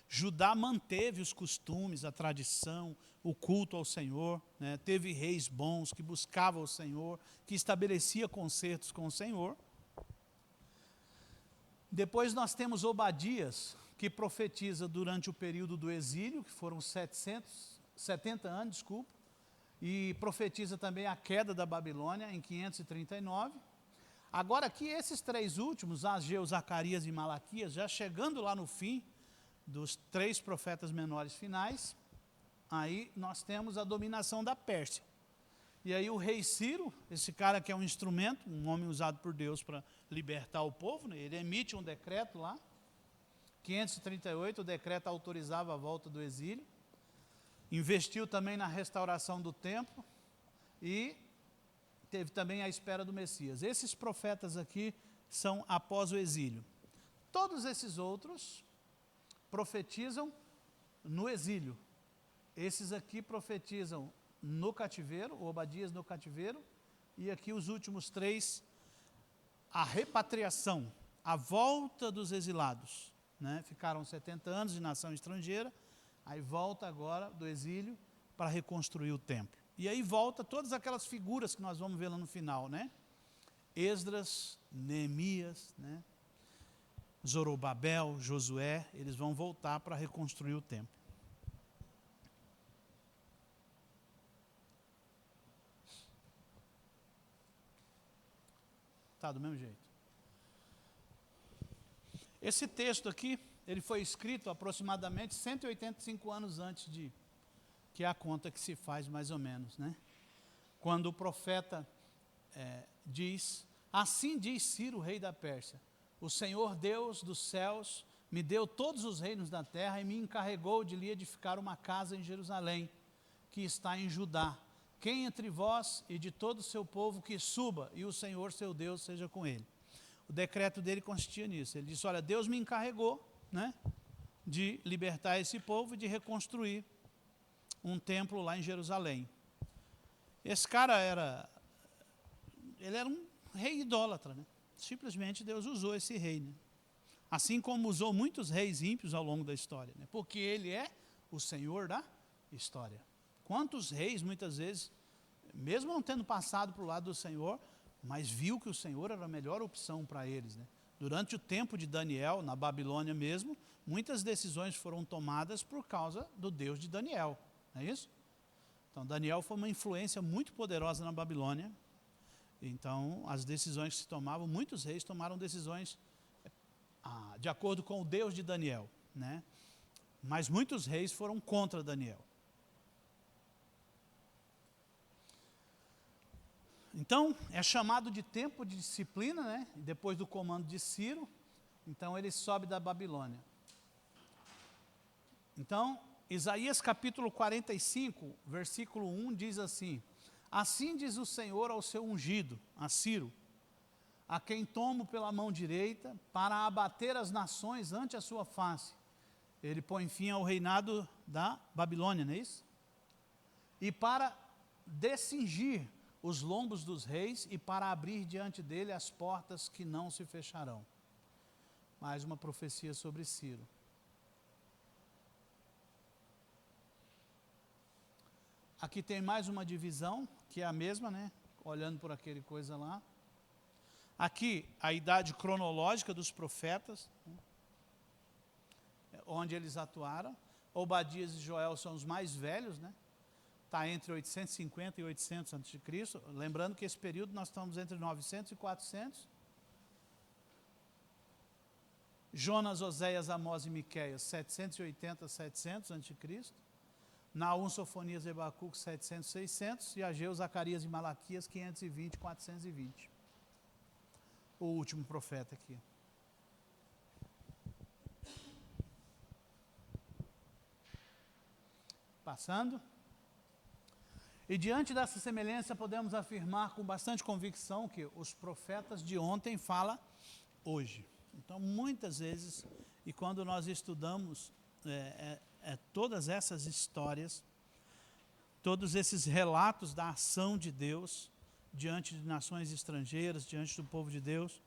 Judá manteve os costumes, a tradição, o culto ao Senhor, né? Teve reis bons que buscavam o Senhor, que estabelecia concertos com o Senhor. Depois nós temos Obadias, que profetiza durante o período do exílio, que foram 70 anos, e profetiza também a queda da Babilônia em 539. Agora aqui, esses três últimos, Ageu, Zacarias e Malaquias, já chegando lá no fim dos três profetas menores finais, aí nós temos a dominação da Pérsia. E aí o rei Ciro, esse cara que é um instrumento, um homem usado por Deus para libertar o povo, né? Ele emite um decreto lá, 538, o decreto autorizava a volta do exílio, investiu também na restauração do templo e teve também a espera do Messias. Esses profetas aqui são após o exílio. Todos esses outros profetizam no exílio. Esses aqui profetizam no cativeiro, Obadias no cativeiro, e aqui os últimos três, a repatriação, a volta dos exilados, né? Ficaram 70 anos de nação estrangeira, aí volta agora do exílio para reconstruir o templo. E aí volta todas aquelas figuras que nós vamos ver lá no final, né? Esdras, Neemias, né? Zorobabel, Josué, eles vão voltar para reconstruir o templo. Tá do mesmo jeito. Esse texto aqui, ele foi escrito aproximadamente 185 anos antes de, que é a conta que se faz mais ou menos, né? Quando o profeta diz, assim diz Ciro, rei da Pérsia, o Senhor Deus dos céus me deu todos os reinos da terra e me encarregou de lhe edificar uma casa em Jerusalém, que está em Judá. Quem entre vós e de todo o seu povo que suba, e o Senhor seu Deus seja com ele. O decreto dele consistia nisso. Ele disse, olha, Deus me encarregou, né, de libertar esse povo e de reconstruir um templo lá em Jerusalém. Esse cara ele era um rei idólatra, né? Simplesmente Deus usou esse rei, né? Assim como usou muitos reis ímpios ao longo da história, né? Porque ele é o Senhor da história. Quantos reis, muitas vezes, mesmo não tendo passado para o lado do Senhor, mas viu que o Senhor era a melhor opção para eles, né? Durante o tempo de Daniel, na Babilônia mesmo, muitas decisões foram tomadas por causa do Deus de Daniel, não é isso? Então, Daniel foi uma influência muito poderosa na Babilônia. Então, as decisões que se tomavam, muitos reis tomaram decisões de acordo com o Deus de Daniel, né? Mas muitos reis foram contra Daniel. Então, é chamado de tempo de disciplina, né? Depois do comando de Ciro, então ele sobe da Babilônia. Então, Isaías capítulo 45, versículo 1 diz assim, assim diz o Senhor ao seu ungido, a Ciro, a quem tomo pela mão direita, para abater as nações ante a sua face. Ele põe fim ao reinado da Babilônia, não é isso? E para descingir os lombos dos reis e para abrir diante dele as portas que não se fecharão. Mais uma profecia sobre Ciro. Aqui tem mais uma divisão, que é a mesma, né? Olhando por aquele coisa lá. Aqui, a idade cronológica dos profetas, né? Onde eles atuaram. Obadias e Joel são os mais velhos, né? Está entre 850 e 800 a.C. Lembrando que esse período nós estamos entre 900 e 400. Jonas, Oséias, Amós e Miqueias, 780 a 700 a.C. Naum, Sofonias e Abacuque, 700 a 600. E Ageu, Zacarias e Malaquias, 520 a 420. O último profeta aqui. Passando. E diante dessa semelhança podemos afirmar com bastante convicção que os profetas de ontem falam hoje. Então muitas vezes, e quando nós estudamos todas essas histórias, todos esses relatos da ação de Deus diante de nações estrangeiras, diante do povo de Deus,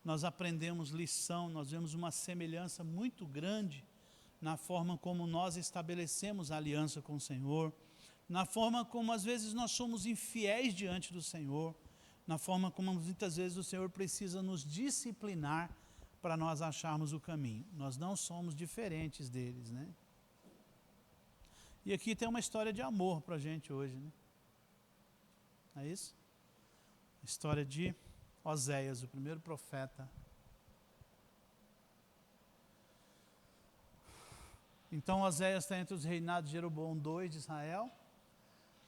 nós aprendemos lição, nós vemos uma semelhança muito grande na forma como nós estabelecemos a aliança com o Senhor, na forma como às vezes nós somos infiéis diante do Senhor, na forma como muitas vezes o Senhor precisa nos disciplinar para nós acharmos o caminho. Nós não somos diferentes deles, né? E aqui tem uma história de amor para a gente hoje, né? É isso? História de Oséias, o primeiro profeta. Então Oséias está entre os reinados de Jeroboão II de Israel.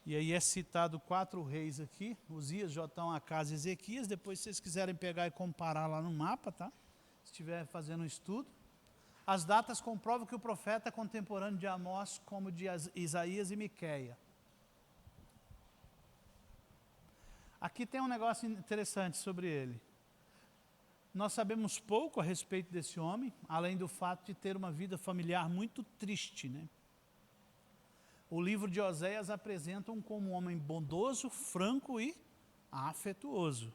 E aí é citado 4 reis aqui, Uzias, Jotão, Acás e Ezequias. Depois, se vocês quiserem pegar e comparar lá no mapa, tá? Se estiver fazendo um estudo. As datas comprovam que o profeta é contemporâneo de Amós, como de Isaías e Miquéia. Aqui tem um negócio interessante sobre ele. Nós sabemos pouco a respeito desse homem, além do fato de ter uma vida familiar muito triste, né? O livro de Oséias apresenta-o como um homem bondoso, franco e afetuoso.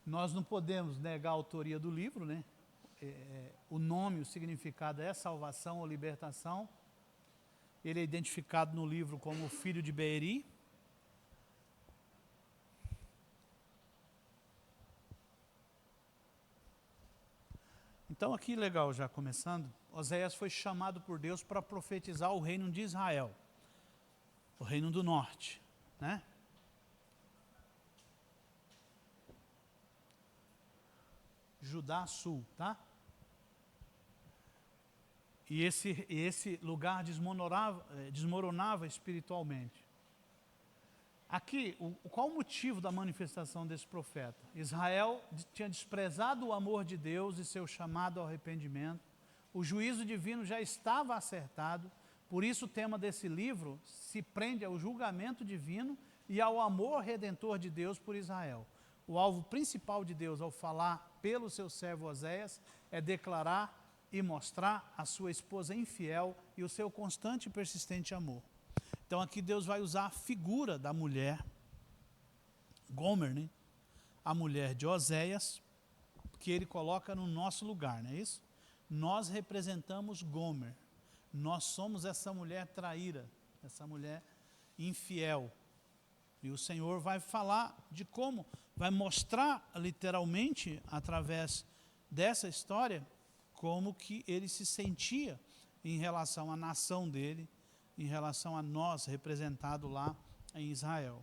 Nós não podemos negar a autoria do livro, né? O nome, o significado é salvação ou libertação. Ele é identificado no livro como o filho de Beeri. Então aqui, legal, já começando, Oséias foi chamado por Deus para profetizar o reino de Israel, o reino do norte, né? Judá sul, tá? E esse lugar desmoronava espiritualmente. Aqui, qual o motivo da manifestação desse profeta? Israel tinha desprezado o amor de Deus e seu chamado ao arrependimento. O juízo divino já estava acertado. Por isso o tema desse livro se prende ao julgamento divino e ao amor redentor de Deus por Israel. O alvo principal de Deus ao falar pelo seu servo Oséias é declarar e mostrar a sua esposa infiel e o seu constante e persistente amor. Então aqui Deus vai usar a figura da mulher, Gomer, né? A mulher de Oséias, que ele coloca no nosso lugar, não é isso? Nós representamos Gomer, nós somos essa mulher traíra, essa mulher infiel. E o Senhor vai falar de como, vai mostrar literalmente, através dessa história, como que ele se sentia em relação à nação dele, em relação a nós, representado lá em Israel.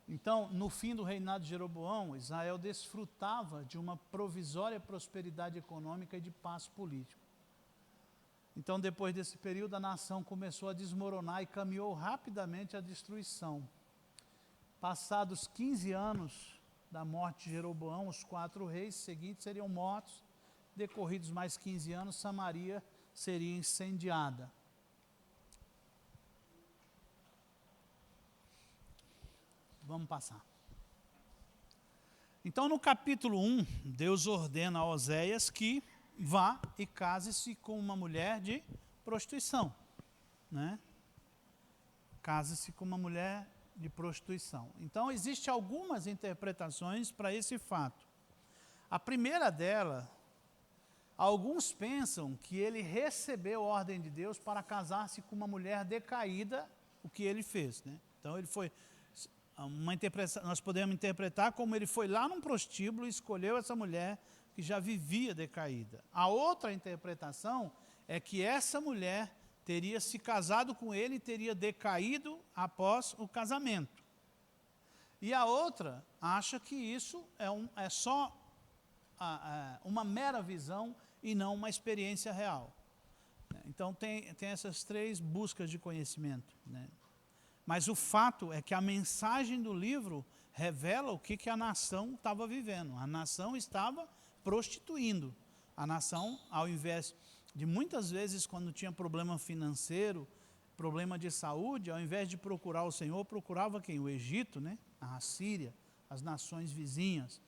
Então, no fim do reinado de Jeroboão, Israel desfrutava de uma provisória prosperidade econômica e de paz política. Então, depois desse período, a nação começou a desmoronar e caminhou rapidamente à destruição. Passados 15 anos da morte de Jeroboão, os 4 reis seguintes seriam mortos. Decorridos mais 15 anos, Samaria seria incendiada. Vamos passar. Então, no capítulo 1, Deus ordena a Oséias que vá e case-se com uma mulher de prostituição, né? Case-se com uma mulher de prostituição. Então, existem algumas interpretações para esse fato. A primeira dela, alguns pensam que ele recebeu a ordem de Deus para casar-se com uma mulher decaída, o que ele fez, né? Então, ele foi nós podemos interpretar como ele foi lá num prostíbulo e escolheu essa mulher que já vivia decaída. A outra interpretação é que essa mulher teria se casado com ele e teria decaído após o casamento. E a outra acha que isso é só uma mera visão e não uma experiência real. Então tem essas 3 buscas de conhecimento, né? Mas o fato é que a mensagem do livro revela o que a nação estava vivendo. A nação estava prostituindo. A nação, ao invés de muitas vezes, quando tinha problema financeiro, problema de saúde, ao invés de procurar o Senhor, procurava quem? O Egito, né? A Síria, as nações vizinhas.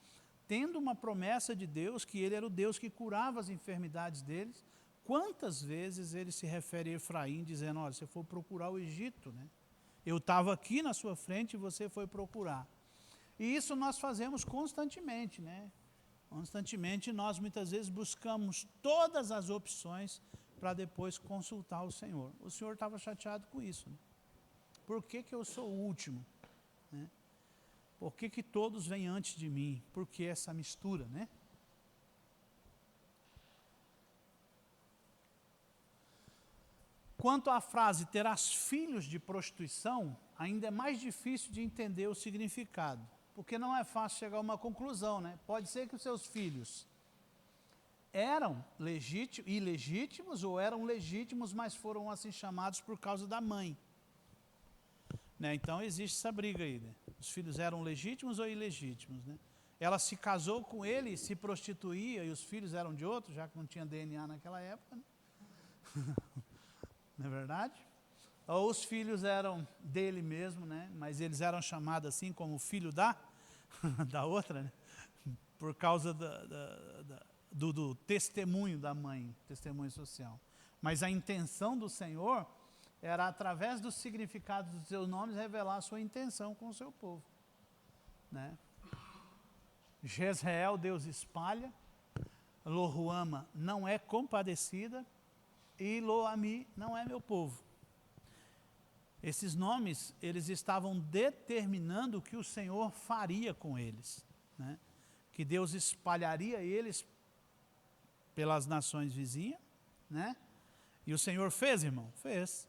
Tendo uma promessa de Deus, que ele era o Deus que curava as enfermidades deles. Quantas vezes ele se refere a Efraim, dizendo, olha, você foi procurar o Egito, né? Eu estava aqui na sua frente e você foi procurar. E isso nós fazemos constantemente, né? Constantemente nós muitas vezes buscamos todas as opções para depois consultar o Senhor. O Senhor estava chateado com isso, né? Por que eu sou o último, né? Por que todos vêm antes de mim? Por que essa mistura, né? Quanto à frase, terás filhos de prostituição, ainda é mais difícil de entender o significado, porque não é fácil chegar a uma conclusão, né? Pode ser que os seus filhos eram ilegítimos ou eram legítimos, mas foram assim chamados por causa da mãe. Né? Então existe essa briga aí, né? Os filhos eram legítimos ou ilegítimos, né? Ela se casou com ele, se prostituía e os filhos eram de outro, já que não tinha DNA naquela época, né? Não é verdade? Ou os filhos eram dele mesmo, né? Mas eles eram chamados assim como filho da outra, né? Por causa do testemunho da mãe, testemunho social. Mas a intenção do Senhor era, através dos significados dos seus nomes, revelar a sua intenção com o seu povo. Né? Jezreel, Deus espalha. Lo-Ruama não é compadecida. E Lo-Ami não é meu povo. Esses nomes, eles estavam determinando o que o Senhor faria com eles. Né? Que Deus espalharia eles pelas nações vizinhas. Né? E o Senhor fez, irmão? Fez.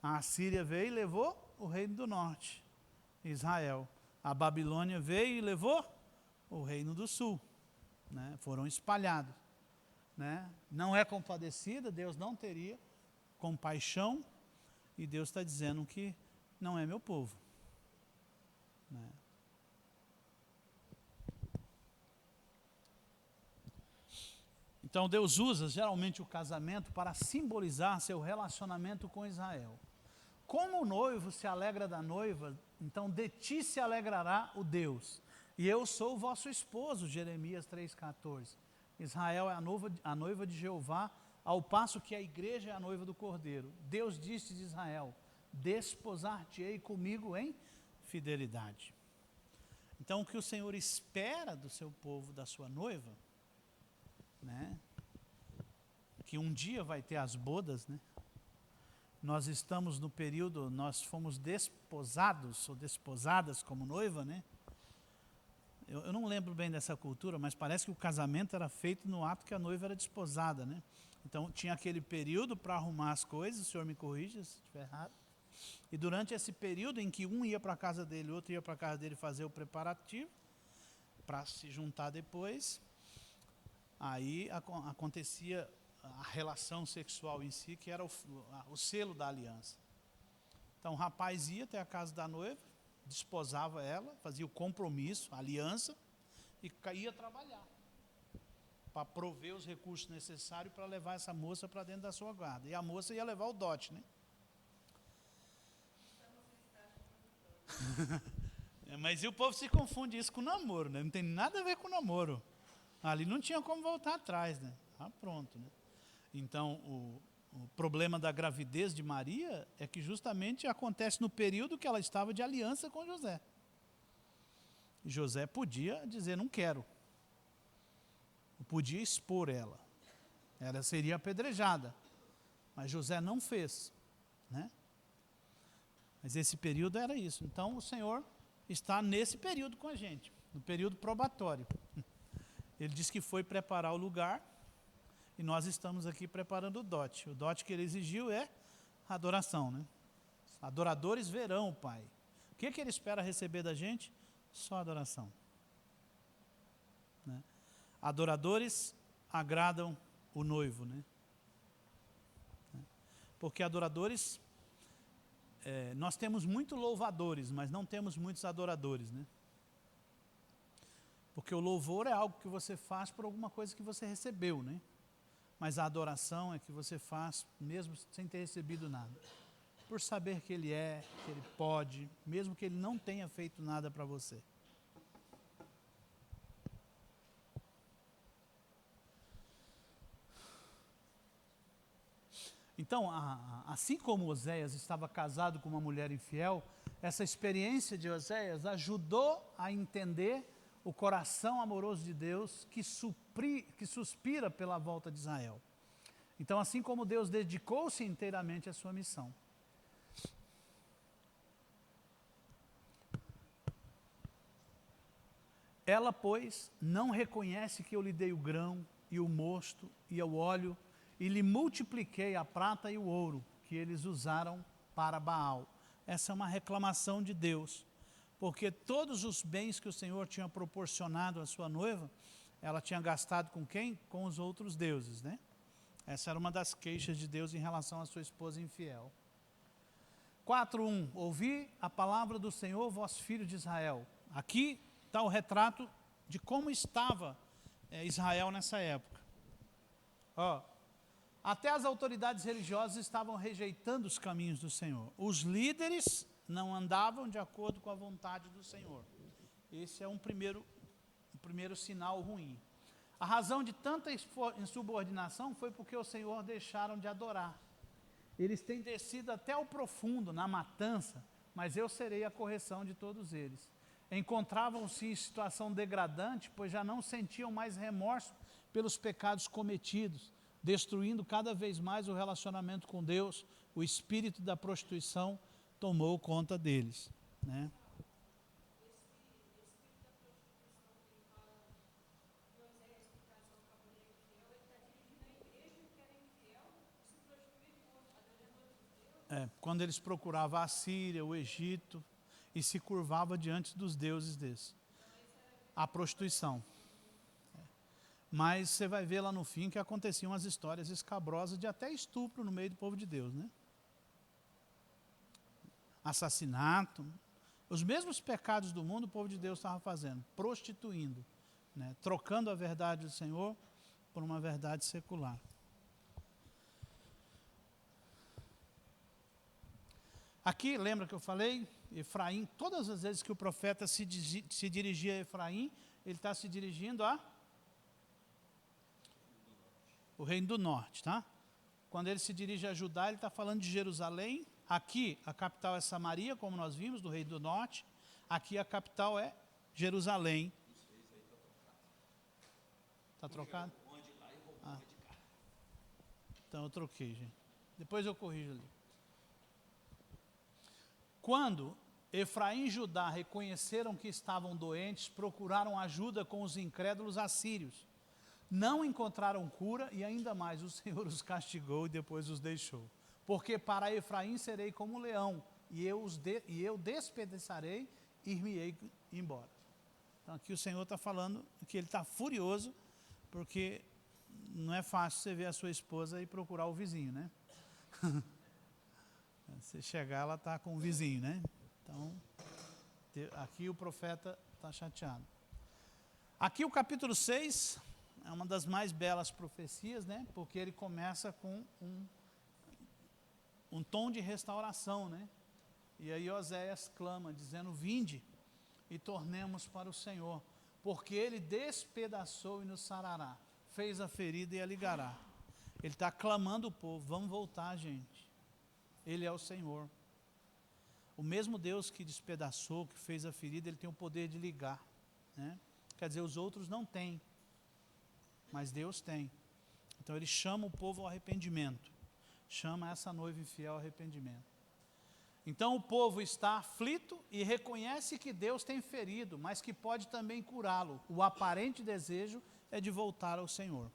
A Assíria veio e levou o reino do norte, Israel. A Babilônia veio e levou o reino do sul. Né? Foram espalhados. Né? Não é compadecida, Deus não teria compaixão, e Deus está dizendo que não é meu povo. Né? Então Deus usa geralmente o casamento para simbolizar seu relacionamento com Israel. Como o noivo se alegra da noiva, então de ti se alegrará o Deus. E eu sou o vosso esposo, Jeremias 3,14. Israel é a noiva de Jeová, ao passo que a igreja é a noiva do Cordeiro. Deus disse de Israel, desposar-te-ei comigo em fidelidade. Então o que o Senhor espera do seu povo, da sua noiva, né? Que um dia vai ter as bodas, né? Nós estamos no período, nós fomos desposados ou desposadas como noiva, né? Eu não lembro bem dessa cultura, mas parece que o casamento era feito no ato que a noiva era desposada, né? Então tinha aquele período para arrumar as coisas, o senhor me corrija se estiver errado. E durante esse período em que um ia para a casa dele, o outro ia para a casa dele fazer o preparativo, para se juntar depois, aí acontecia a relação sexual em si, que era o selo da aliança. Então o rapaz ia até a casa da noiva, desposava ela, fazia o compromisso, a aliança, e ia trabalhar para prover os recursos necessários para levar essa moça para dentro da sua guarda. E a moça ia levar o dote, né? Mas e o povo se confunde isso com namoro, né? Não tem nada a ver com namoro. Ali não tinha como voltar atrás, né? Ah, pronto, né? Então, o problema da gravidez de Maria é que justamente acontece no período que ela estava de aliança com José. José podia dizer, não quero. Podia expor ela. Ela seria apedrejada. Mas José não fez. Né? Mas esse período era isso. Então o Senhor está nesse período com a gente. No período probatório. Ele disse que foi preparar o lugar. E nós estamos aqui preparando o dote. O dote que ele exigiu é adoração. Né? Adoradores verão o Pai. O que ele espera receber da gente? Só adoração. Né? Adoradores agradam o noivo. Né? Porque adoradores, nós temos muitos louvadores, mas não temos muitos adoradores. Né? Porque o louvor é algo que você faz por alguma coisa que você recebeu. Né? Mas a adoração é que você faz mesmo sem ter recebido nada. Por saber que Ele é, que Ele pode, mesmo que Ele não tenha feito nada para você. Então, assim como Oséias estava casado com uma mulher infiel, essa experiência de Oséias ajudou a entender o coração amoroso de Deus que suspira pela volta de Israel. Então, assim como Deus dedicou-se inteiramente à sua missão. Ela, pois, não reconhece que eu lhe dei o grão, e o mosto, e o óleo, e lhe multipliquei a prata e o ouro, que eles usaram para Baal. Essa é uma reclamação de Deus, porque todos os bens que o Senhor tinha proporcionado à sua noiva, ela tinha gastado com quem? Com os outros deuses, né? Essa era uma das queixas de Deus em relação à sua esposa infiel. 4:1. Ouvi a palavra do Senhor, vós filhos de Israel. Aqui está o retrato de como estava Israel nessa época. Até as autoridades religiosas estavam rejeitando os caminhos do Senhor. Os líderes não andavam de acordo com a vontade do Senhor. Esse é um primeiro sinal ruim. A razão de tanta insubordinação foi porque o Senhor deixaram de adorar. Eles têm descido até o profundo, na matança, mas eu serei a correção de todos eles. Encontravam-se em situação degradante, pois já não sentiam mais remorso pelos pecados cometidos, destruindo cada vez mais o relacionamento com Deus. O espírito da prostituição tomou conta deles, né? Quando eles procuravam a Síria, o Egito, e se curvava diante dos deuses desses. A prostituição. Mas você vai ver lá no fim que aconteciam as histórias escabrosas de até estupro no meio do povo de Deus, né? Assassinato. Os mesmos pecados do mundo o povo de Deus estava fazendo, prostituindo, né? Trocando a verdade do Senhor por uma verdade secular. Aqui, lembra que eu falei? Efraim, todas as vezes que o profeta se dirigia a Efraim, ele está se dirigindo o reino do norte, tá? Quando ele se dirige a Judá, ele está falando de Jerusalém. Aqui, a capital é Samaria, como nós vimos, do reino do norte. Aqui, a capital é Jerusalém. Está trocado? Então, eu troquei, gente. Depois eu corrijo ali. Quando Efraim e Judá reconheceram que estavam doentes, procuraram ajuda com os incrédulos assírios. Não encontraram cura e ainda mais o Senhor os castigou e depois os deixou. Porque para Efraim serei como um leão, e eu despedaçarei e ir-me-ei embora. Então aqui o Senhor está falando que ele está furioso, porque não é fácil você ver a sua esposa e procurar o vizinho, né? Você chegar, ela está com o vizinho, né? Então, aqui o profeta está chateado. Aqui o capítulo 6 é uma das mais belas profecias, né? Porque ele começa com um tom de restauração, né? E aí Oséias clama, dizendo, vinde e tornemos para o Senhor, porque ele despedaçou e nos sarará, fez a ferida e a ligará. Ele está clamando o povo, vamos voltar, gente. Ele é o Senhor. O mesmo Deus que despedaçou, que fez a ferida, ele tem o poder de ligar, né? Quer dizer, os outros não têm, mas Deus tem. Então ele chama o povo ao arrependimento, chama essa noiva infiel ao arrependimento. Então o povo está aflito e reconhece que Deus tem ferido, mas que pode também curá-lo. O aparente desejo é de voltar ao Senhor.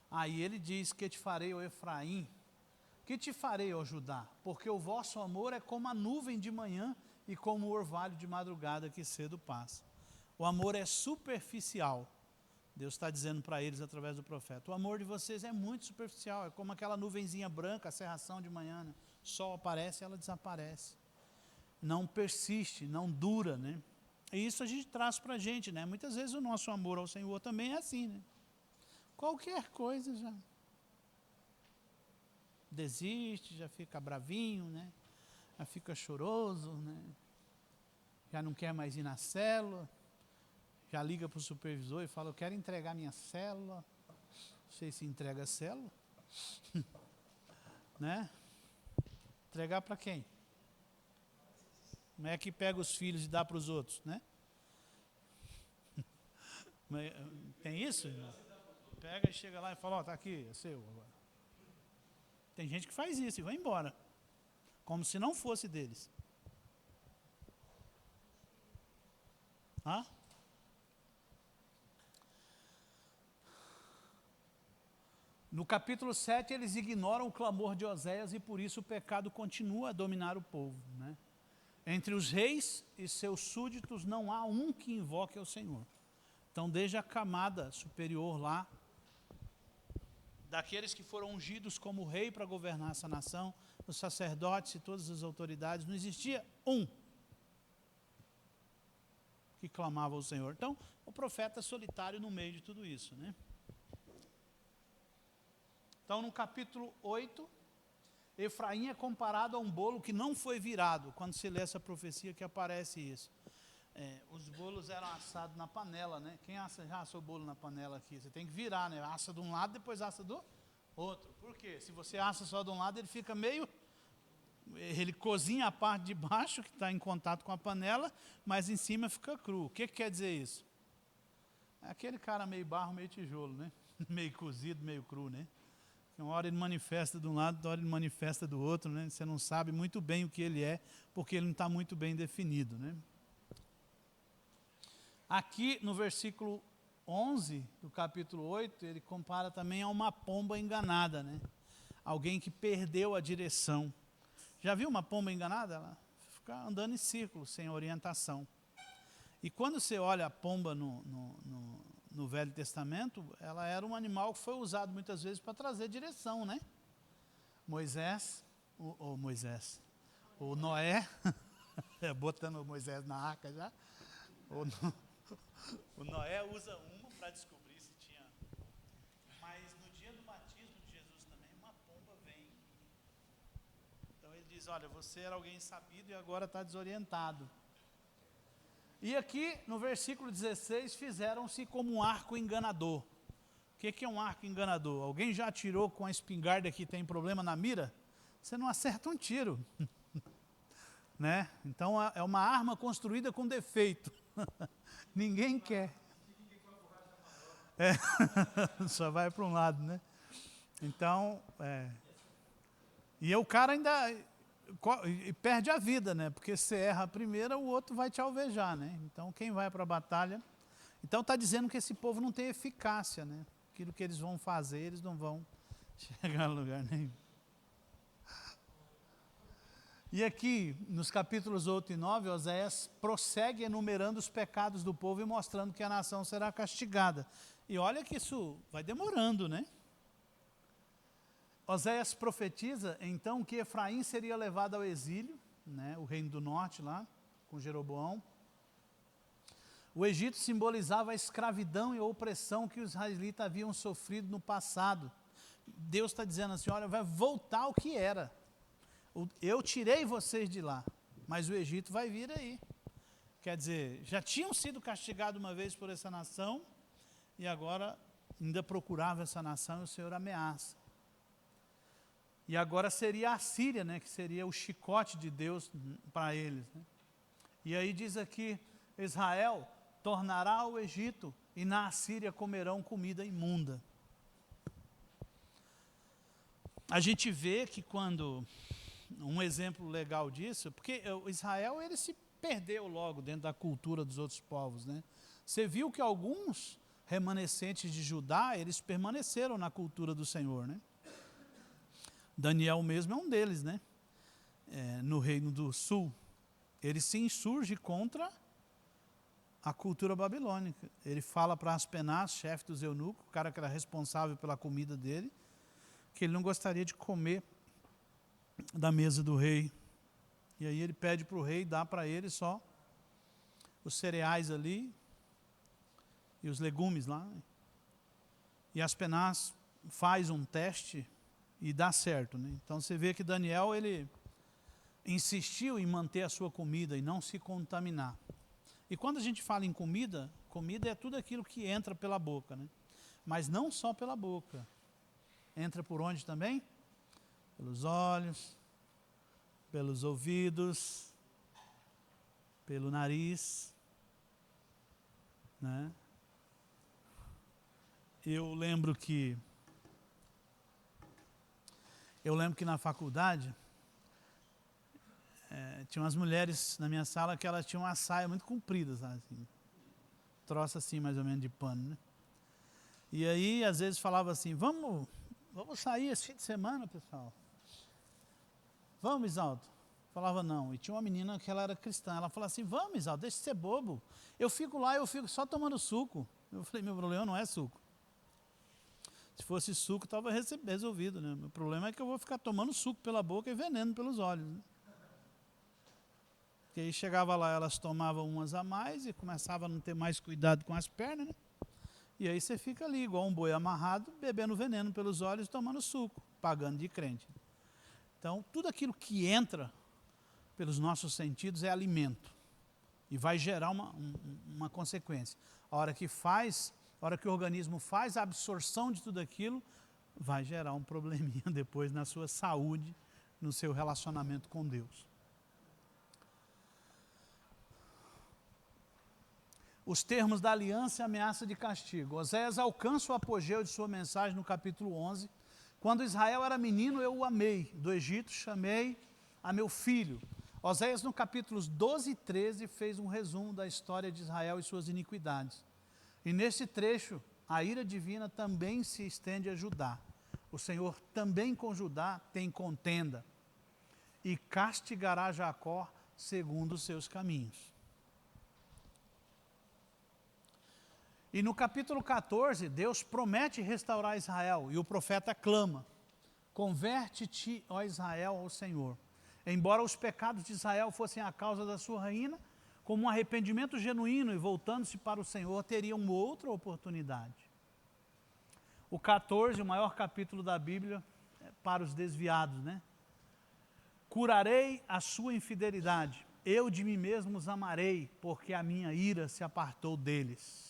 Aí ele diz, que te farei, ó Efraim, que te farei, ó Judá, porque o vosso amor é como a nuvem de manhã e como o orvalho de madrugada que cedo passa. O amor é superficial. Deus está dizendo para eles através do profeta, o amor de vocês é muito superficial, é como aquela nuvenzinha branca, a cerração de manhã, né? O sol aparece e ela desaparece. Não persiste, não dura, né? E isso a gente traz para a gente, né? Muitas vezes o nosso amor ao Senhor também é assim, né? Qualquer coisa já desiste, já fica bravinho, né? Já fica choroso, né? Já não quer mais ir na célula, já liga para o supervisor e fala, eu quero entregar minha célula. Não sei se entrega a célula. Né? Entregar para quem? Como é que pega os filhos e dá para os outros, né? Tem isso? Pega e chega lá e fala, ó, tá aqui, é seu agora. Tem gente que faz isso e vai embora, como se não fosse deles. No capítulo 7, eles ignoram o clamor de Oséias e por isso o pecado continua a dominar o povo, né? Entre os reis e seus súditos não há um que invoque ao Senhor. Então, desde a camada superior lá, daqueles que foram ungidos como rei para governar essa nação, os sacerdotes e todas as autoridades, não existia um que clamava ao Senhor. Então, o profeta é solitário no meio de tudo isso, né? Então, no capítulo 8, Efraim é comparado a um bolo que não foi virado. Quando se lê essa profecia que aparece isso. Os bolos eram assados na panela, né? Quem já assou bolo na panela aqui? Você tem que virar, né? Assa de um lado, depois assa do outro. Por quê? Se você assa só de um lado, ele fica meio... Ele cozinha a parte de baixo, que está em contato com a panela, mas em cima fica cru. O que quer dizer isso? É aquele cara meio barro, meio tijolo, né? Meio cozido, meio cru, né? Uma hora ele manifesta de um lado, outra hora ele manifesta do outro, né? Você não sabe muito bem o que ele é, porque ele não está muito bem definido, né? Aqui no versículo 11 do capítulo 8, ele compara também a uma pomba enganada, né? Alguém que perdeu a direção. Já viu uma pomba enganada? Ela fica andando em círculo, sem orientação. E quando você olha a pomba no Velho Testamento, ela era um animal que foi usado muitas vezes para trazer direção, né? O Noé, botando o Moisés na arca já, o Noé usa uma para descobrir se tinha... Mas no dia do batismo de Jesus também, uma pomba vem. Então ele diz, olha, você era alguém sabido e agora está desorientado. E aqui, no versículo 16, fizeram-se como um arco enganador. O que é um arco enganador? Alguém já atirou com a espingarda que tem problema na mira? Você não acerta um tiro. Né? Então, é uma arma construída com defeito. Ninguém quer. Só vai para um lado, né? Então, E o cara ainda... E perde a vida, né? Porque se erra a primeira, o outro vai te alvejar, né? Então, quem vai para a batalha... Então, está dizendo que esse povo não tem eficácia, né? Aquilo que eles vão fazer, eles não vão chegar a lugar nenhum. E aqui, nos capítulos 8 e 9, Oséias prossegue enumerando os pecados do povo e mostrando que a nação será castigada. E olha que isso vai demorando, né? Oséias profetiza, então, que Efraim seria levado ao exílio, né, o reino do norte lá, com Jeroboão. O Egito simbolizava a escravidão e a opressão que os israelitas haviam sofrido no passado. Deus está dizendo assim, olha, vai voltar ao que era. Eu tirei vocês de lá, mas o Egito vai vir aí. Quer dizer, já tinham sido castigados uma vez por essa nação, e agora ainda procurava essa nação e o Senhor ameaça. E agora seria a Síria, né, que seria o chicote de Deus para eles. Né? E aí diz aqui, Israel tornará ao Egito e na Assíria comerão comida imunda. A gente vê que quando, um exemplo legal disso, porque Israel ele se perdeu logo dentro da cultura dos outros povos. Né? Você viu que alguns remanescentes de Judá, eles permaneceram na cultura do Senhor, né? Daniel mesmo é um deles, né? No Reino do Sul. Ele se insurge contra a cultura babilônica. Ele fala para Aspenaz, chefe dos eunucos, o cara que era responsável pela comida dele, que ele não gostaria de comer da mesa do rei. E aí ele pede para o rei dar para ele só os cereais ali e os legumes lá. E Aspenaz faz um teste e dá certo, né? Então você vê que Daniel, ele insistiu em manter a sua comida e não se contaminar. E quando a gente fala em comida, comida é tudo aquilo que entra pela boca, né? Mas não só pela boca. Entra por onde também? Pelos olhos, pelos ouvidos, pelo nariz, né? Eu lembro que na faculdade, tinha umas mulheres na minha sala que elas tinham uma saia muito comprida, sabe? Assim, troça assim, mais ou menos, de pano, né? E aí, às vezes, falava assim, vamos vamos sair esse fim de semana, pessoal. Vamos, Isaldo. Falava não. E tinha uma menina que ela era cristã. Ela falava assim, vamos, Isaldo, deixa de ser bobo. Eu fico lá, eu fico só tomando suco. Eu falei, meu problema não é suco. Se fosse suco, estava resolvido, né? Meu problema é que eu vou ficar tomando suco pela boca e veneno pelos olhos, né? Porque aí chegava lá, elas tomavam umas a mais e começava a não ter mais cuidado com as pernas, né? E aí você fica ali, igual um boi amarrado, bebendo veneno pelos olhos e tomando suco, pagando de crente. Então, tudo aquilo que entra pelos nossos sentidos é alimento. E vai gerar uma consequência. A hora que o organismo faz a absorção de tudo aquilo, vai gerar um probleminha depois na sua saúde, no seu relacionamento com Deus. Os termos da aliança e ameaça de castigo. Oséias alcança o apogeu de sua mensagem no capítulo 11. Quando Israel era menino, eu o amei. Do Egito chamei a meu filho. Oséias, no capítulos 12 e 13, fez um resumo da história de Israel e suas iniquidades. E nesse trecho, a ira divina também se estende a Judá. O Senhor também com Judá tem contenda. E castigará Jacó segundo os seus caminhos. E no capítulo 14, Deus promete restaurar Israel, e o profeta clama, converte-te, ó Israel, ao Senhor. Embora os pecados de Israel fossem a causa da sua ruína, como um arrependimento genuíno e voltando-se para o Senhor, teriam outra oportunidade. O 14, o maior capítulo da Bíblia, é para os desviados, né? Curarei a sua infidelidade, eu de mim mesmo os amarei, porque a minha ira se apartou deles.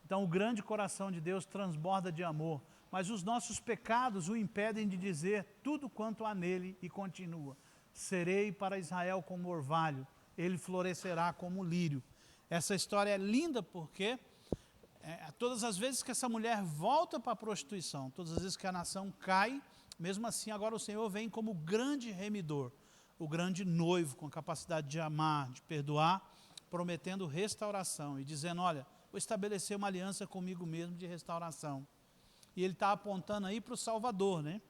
Então o grande coração de Deus transborda de amor, mas os nossos pecados o impedem de dizer tudo quanto há nele e continua. Serei para Israel como orvalho, ele florescerá como lírio. Essa história é linda porque todas as vezes que essa mulher volta para a prostituição, todas as vezes que a nação cai, mesmo assim agora o Senhor vem como grande remidor, o grande noivo com capacidade de amar, de perdoar, prometendo restauração e dizendo, olha, vou estabelecer uma aliança comigo mesmo de restauração. E ele está apontando aí para o Salvador, né?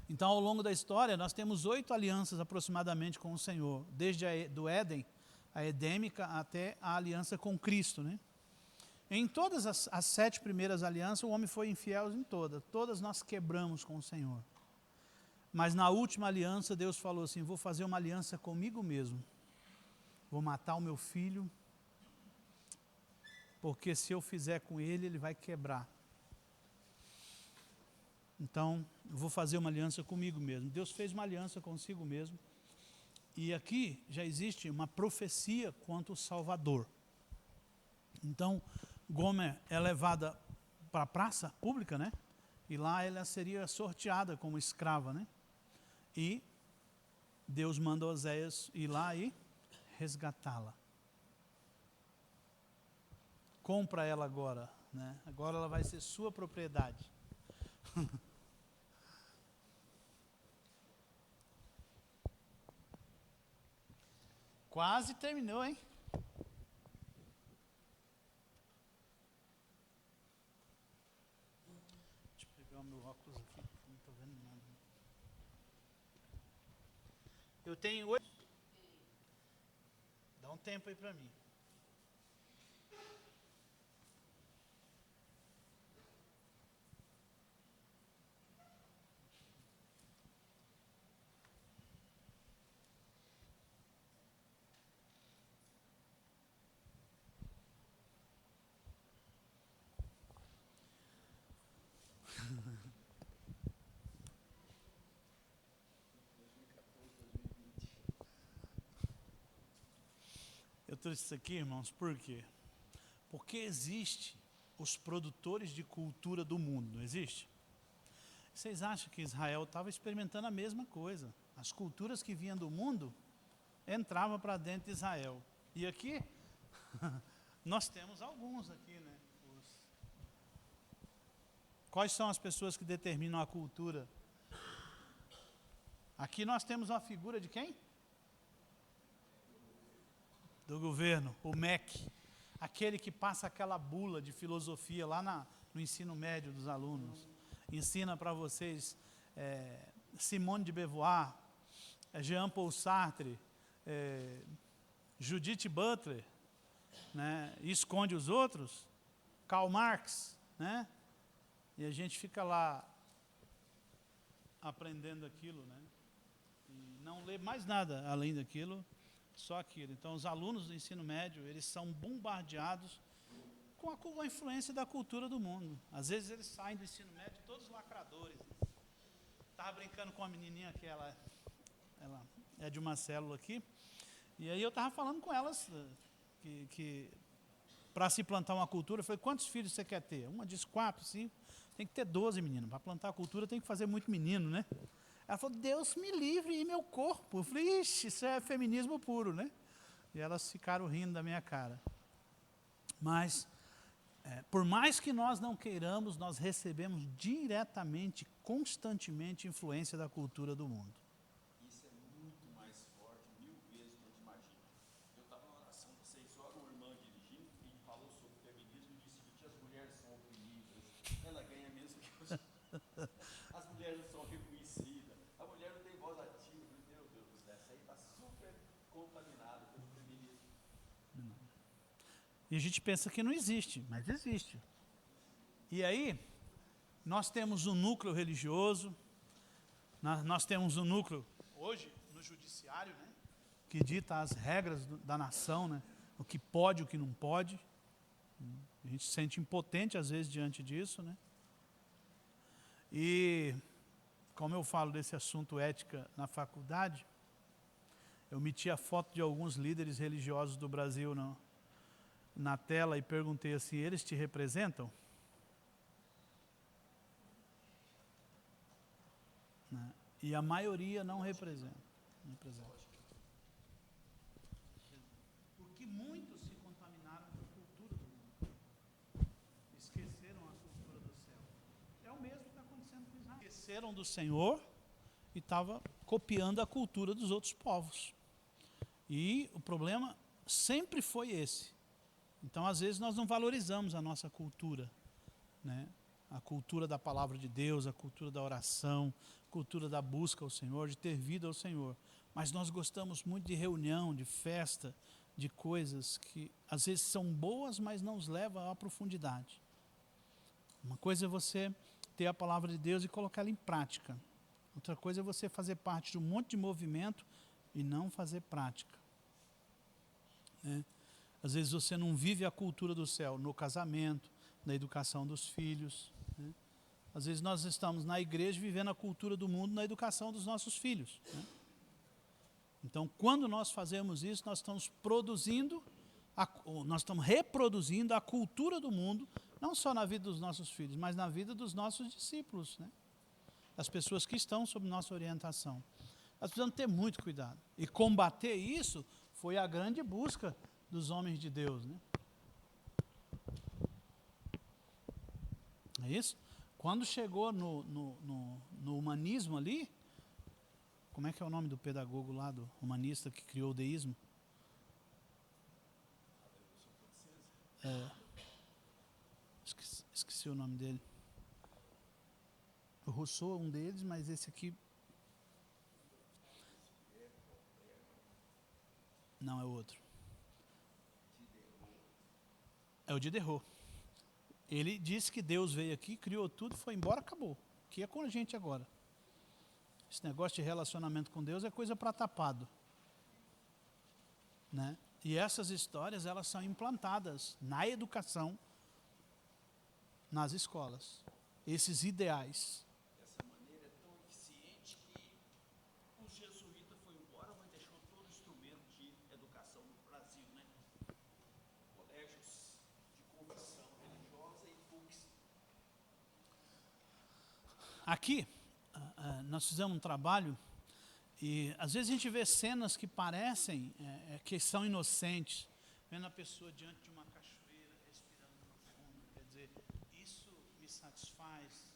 Então, ao longo da história, nós temos 8 alianças aproximadamente com o Senhor, desde do Éden, a edêmica, até a aliança com Cristo, né? Em todas as 7 primeiras alianças, o homem foi infiel em todas. Todas nós quebramos com o Senhor. Mas na última aliança, Deus falou assim, vou fazer uma aliança comigo mesmo. Vou matar o meu filho, porque se eu fizer com ele, ele vai quebrar. Então, eu vou fazer uma aliança comigo mesmo. Deus fez uma aliança consigo mesmo. E aqui já existe uma profecia quanto ao Salvador. Então, Gomer é levada para a praça pública, né? E lá ela seria sorteada como escrava, né? E Deus manda Oséias ir lá e resgatá-la. Compra ela agora, né? Agora ela vai ser sua propriedade. Quase terminou, hein? Deixa eu pegar o meu óculos aqui, não estou vendo nada. Eu tenho 8. Dá um tempo aí para mim. Eu trouxe isso aqui, irmãos, por quê? Porque existe os produtores de cultura do mundo, não existe? Vocês acham que Israel estava experimentando a mesma coisa? As culturas que vinham do mundo entravam para dentro de Israel. E aqui, nós temos alguns aqui, né? Quais são as pessoas que determinam a cultura? Aqui nós temos uma figura de quem? Do governo, o MEC. Aquele que passa aquela bula de filosofia lá no ensino médio dos alunos. ensina para vocês Simone de Beauvoir, Jean-Paul Sartre, Judith Butler, né, e esconde os outros, Karl Marx, né, e a gente fica lá aprendendo aquilo, né, e não lê mais nada além daquilo, só aquilo. Então, os alunos do ensino médio, eles são bombardeados com a influência da cultura do mundo. Às vezes eles saem do ensino médio todos lacradores. Estava brincando com uma menininha que ela é de uma célula aqui, e aí eu estava falando com elas que para se plantar uma cultura, eu falei, quantos filhos você quer ter? Uma disse 4, 5, tem que ter 12, menino. Para plantar a cultura tem que fazer muito menino, né? Ela falou, Deus me livre e meu corpo. Eu falei, ixi, isso é feminismo puro, né? E elas ficaram rindo da minha cara. Mas, por mais que nós não queiramos, nós recebemos diretamente, constantemente, influência da cultura do mundo. Isso é muito mais forte, 1000 vezes que a gente imagina. Eu estava numa oração de 6 horas, uma irmã dirigindo, e falou sobre feminismo, e disse que as mulheres são oprimidas, ela ganha mesmo que os... as mulheres não são reconhecidas, a mulher não tem voz ativa. Meu Deus do céu, essa aí está super contaminada pelo feminismo. E a gente pensa que não existe, mas existe. E aí, nós temos um núcleo religioso, nós temos um núcleo, hoje, no judiciário, né, que dita as regras da nação, né, o que pode e o que não pode. A gente se sente impotente, às vezes, diante disso, né. E, como eu falo desse assunto ética na faculdade, eu meti a foto de alguns líderes religiosos do Brasil na tela e perguntei assim, eles te representam? Né? E a maioria não representa. Porque muitos se contaminaram com a cultura do mundo. Esqueceram a cultura do céu. É o mesmo que está acontecendo com Israel. Esqueceram do Senhor e estavam copiando a cultura dos outros povos. E o problema sempre foi esse. Então, às vezes, nós não valorizamos a nossa cultura, né? A cultura da palavra de Deus, a cultura da oração, a cultura da busca ao Senhor, de ter vida ao Senhor. Mas nós gostamos muito de reunião, de festa, de coisas que às vezes são boas, mas não nos levam à profundidade. Uma coisa é você ter a palavra de Deus e colocá-la em prática. Outra coisa é você fazer parte de um monte de movimento e não fazer prática, né? Às vezes você não vive a cultura do céu no casamento, na educação dos filhos, né? Às vezes nós estamos na igreja vivendo a cultura do mundo na educação dos nossos filhos, né? Então, quando nós fazemos isso, nós estamos reproduzindo a cultura do mundo, não só na vida dos nossos filhos, mas na vida dos nossos discípulos, né? Das pessoas que estão sob nossa orientação. Nós precisamos ter muito cuidado. E combater isso foi a grande busca dos homens de Deus, né? É isso? Quando chegou no humanismo ali, como é que é o nome do pedagogo lá, do humanista que criou o deísmo? Esqueci o nome dele. O Rousseau é um deles, mas esse aqui... Não, é o outro. É o Diderot. Ele disse que Deus veio aqui, criou tudo, foi embora, acabou. O que é com a gente agora? Esse negócio de relacionamento com Deus é coisa para tapado, né? E essas histórias, elas são implantadas na educação, nas escolas. Esses ideais. Dessa maneira é tão eficiente que os jesuítas foram embora, mas deixou todo o instrumento de educação no Brasil, né? Colégios de confissão religiosa e PUCs. Aqui, nós fizemos um trabalho e às vezes a gente vê cenas que parecem que são inocentes, vendo a pessoa diante de uma cachoeira, respirando profundo, quer dizer, isso me satisfaz,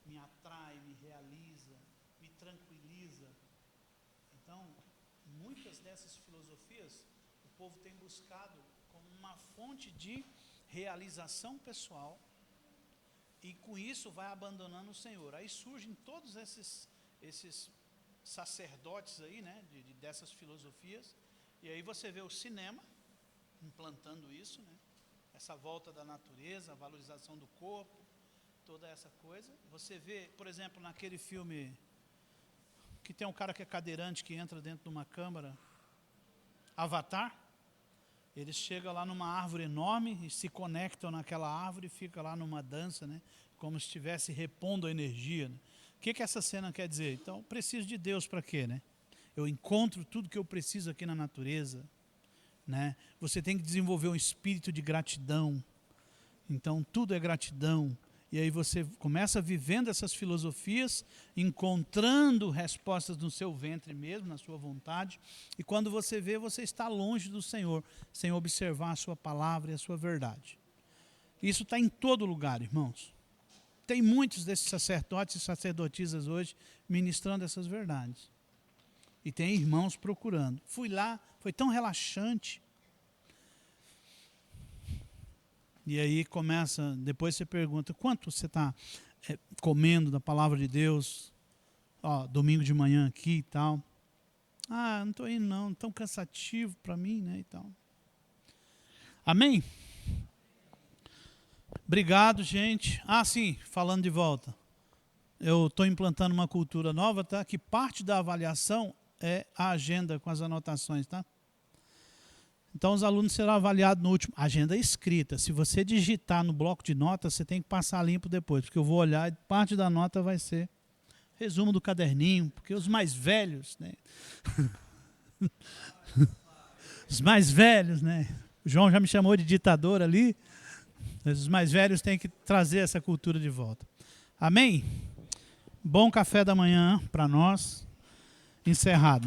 me atrai, me realiza, me tranquiliza. Então, muitas dessas filosofias, o povo tem buscado como uma fonte de realização pessoal, E com isso vai abandonando o Senhor. Aí surgem todos esses sacerdotes aí, né, dessas filosofias. E aí você vê o cinema implantando isso, né, essa volta da natureza, a valorização do corpo, toda essa coisa. Você vê, por exemplo, naquele filme que tem um cara que é cadeirante que entra dentro de uma câmara, Avatar. Eles chegam lá numa árvore enorme e se conectam naquela árvore e ficam lá numa dança, né? Como se estivesse repondo a energia. Né? O que essa cena quer dizer? Então, preciso de Deus para quê? Né? Eu encontro tudo que eu preciso aqui na natureza. Né? Você tem que desenvolver um espírito de gratidão. Então, tudo é gratidão. E aí você começa vivendo essas filosofias, encontrando respostas no seu ventre mesmo, na sua vontade. E quando você vê, você está longe do Senhor, sem observar a sua palavra e a sua verdade. Isso está em todo lugar, irmãos. Tem muitos desses sacerdotes e sacerdotisas hoje ministrando essas verdades. E tem irmãos procurando. Fui lá, foi tão relaxante. E aí começa, depois você pergunta, quanto você está comendo da palavra de Deus, domingo de manhã aqui e tal. Ah, não estou indo não, tão cansativo para mim, né, e tal. Amém? Obrigado, gente. Ah, sim, falando de volta. Eu estou implantando uma cultura nova, tá? Que parte da avaliação é a agenda com as anotações, tá? Então, os alunos serão avaliados no último. Agenda escrita. Se você digitar no bloco de notas, você tem que passar limpo depois, porque eu vou olhar e parte da nota vai ser resumo do caderninho, porque os mais velhos, né? Os mais velhos, né? O João já me chamou de ditador ali. Os mais velhos têm que trazer essa cultura de volta. Amém? Bom café da manhã para nós. Encerrado.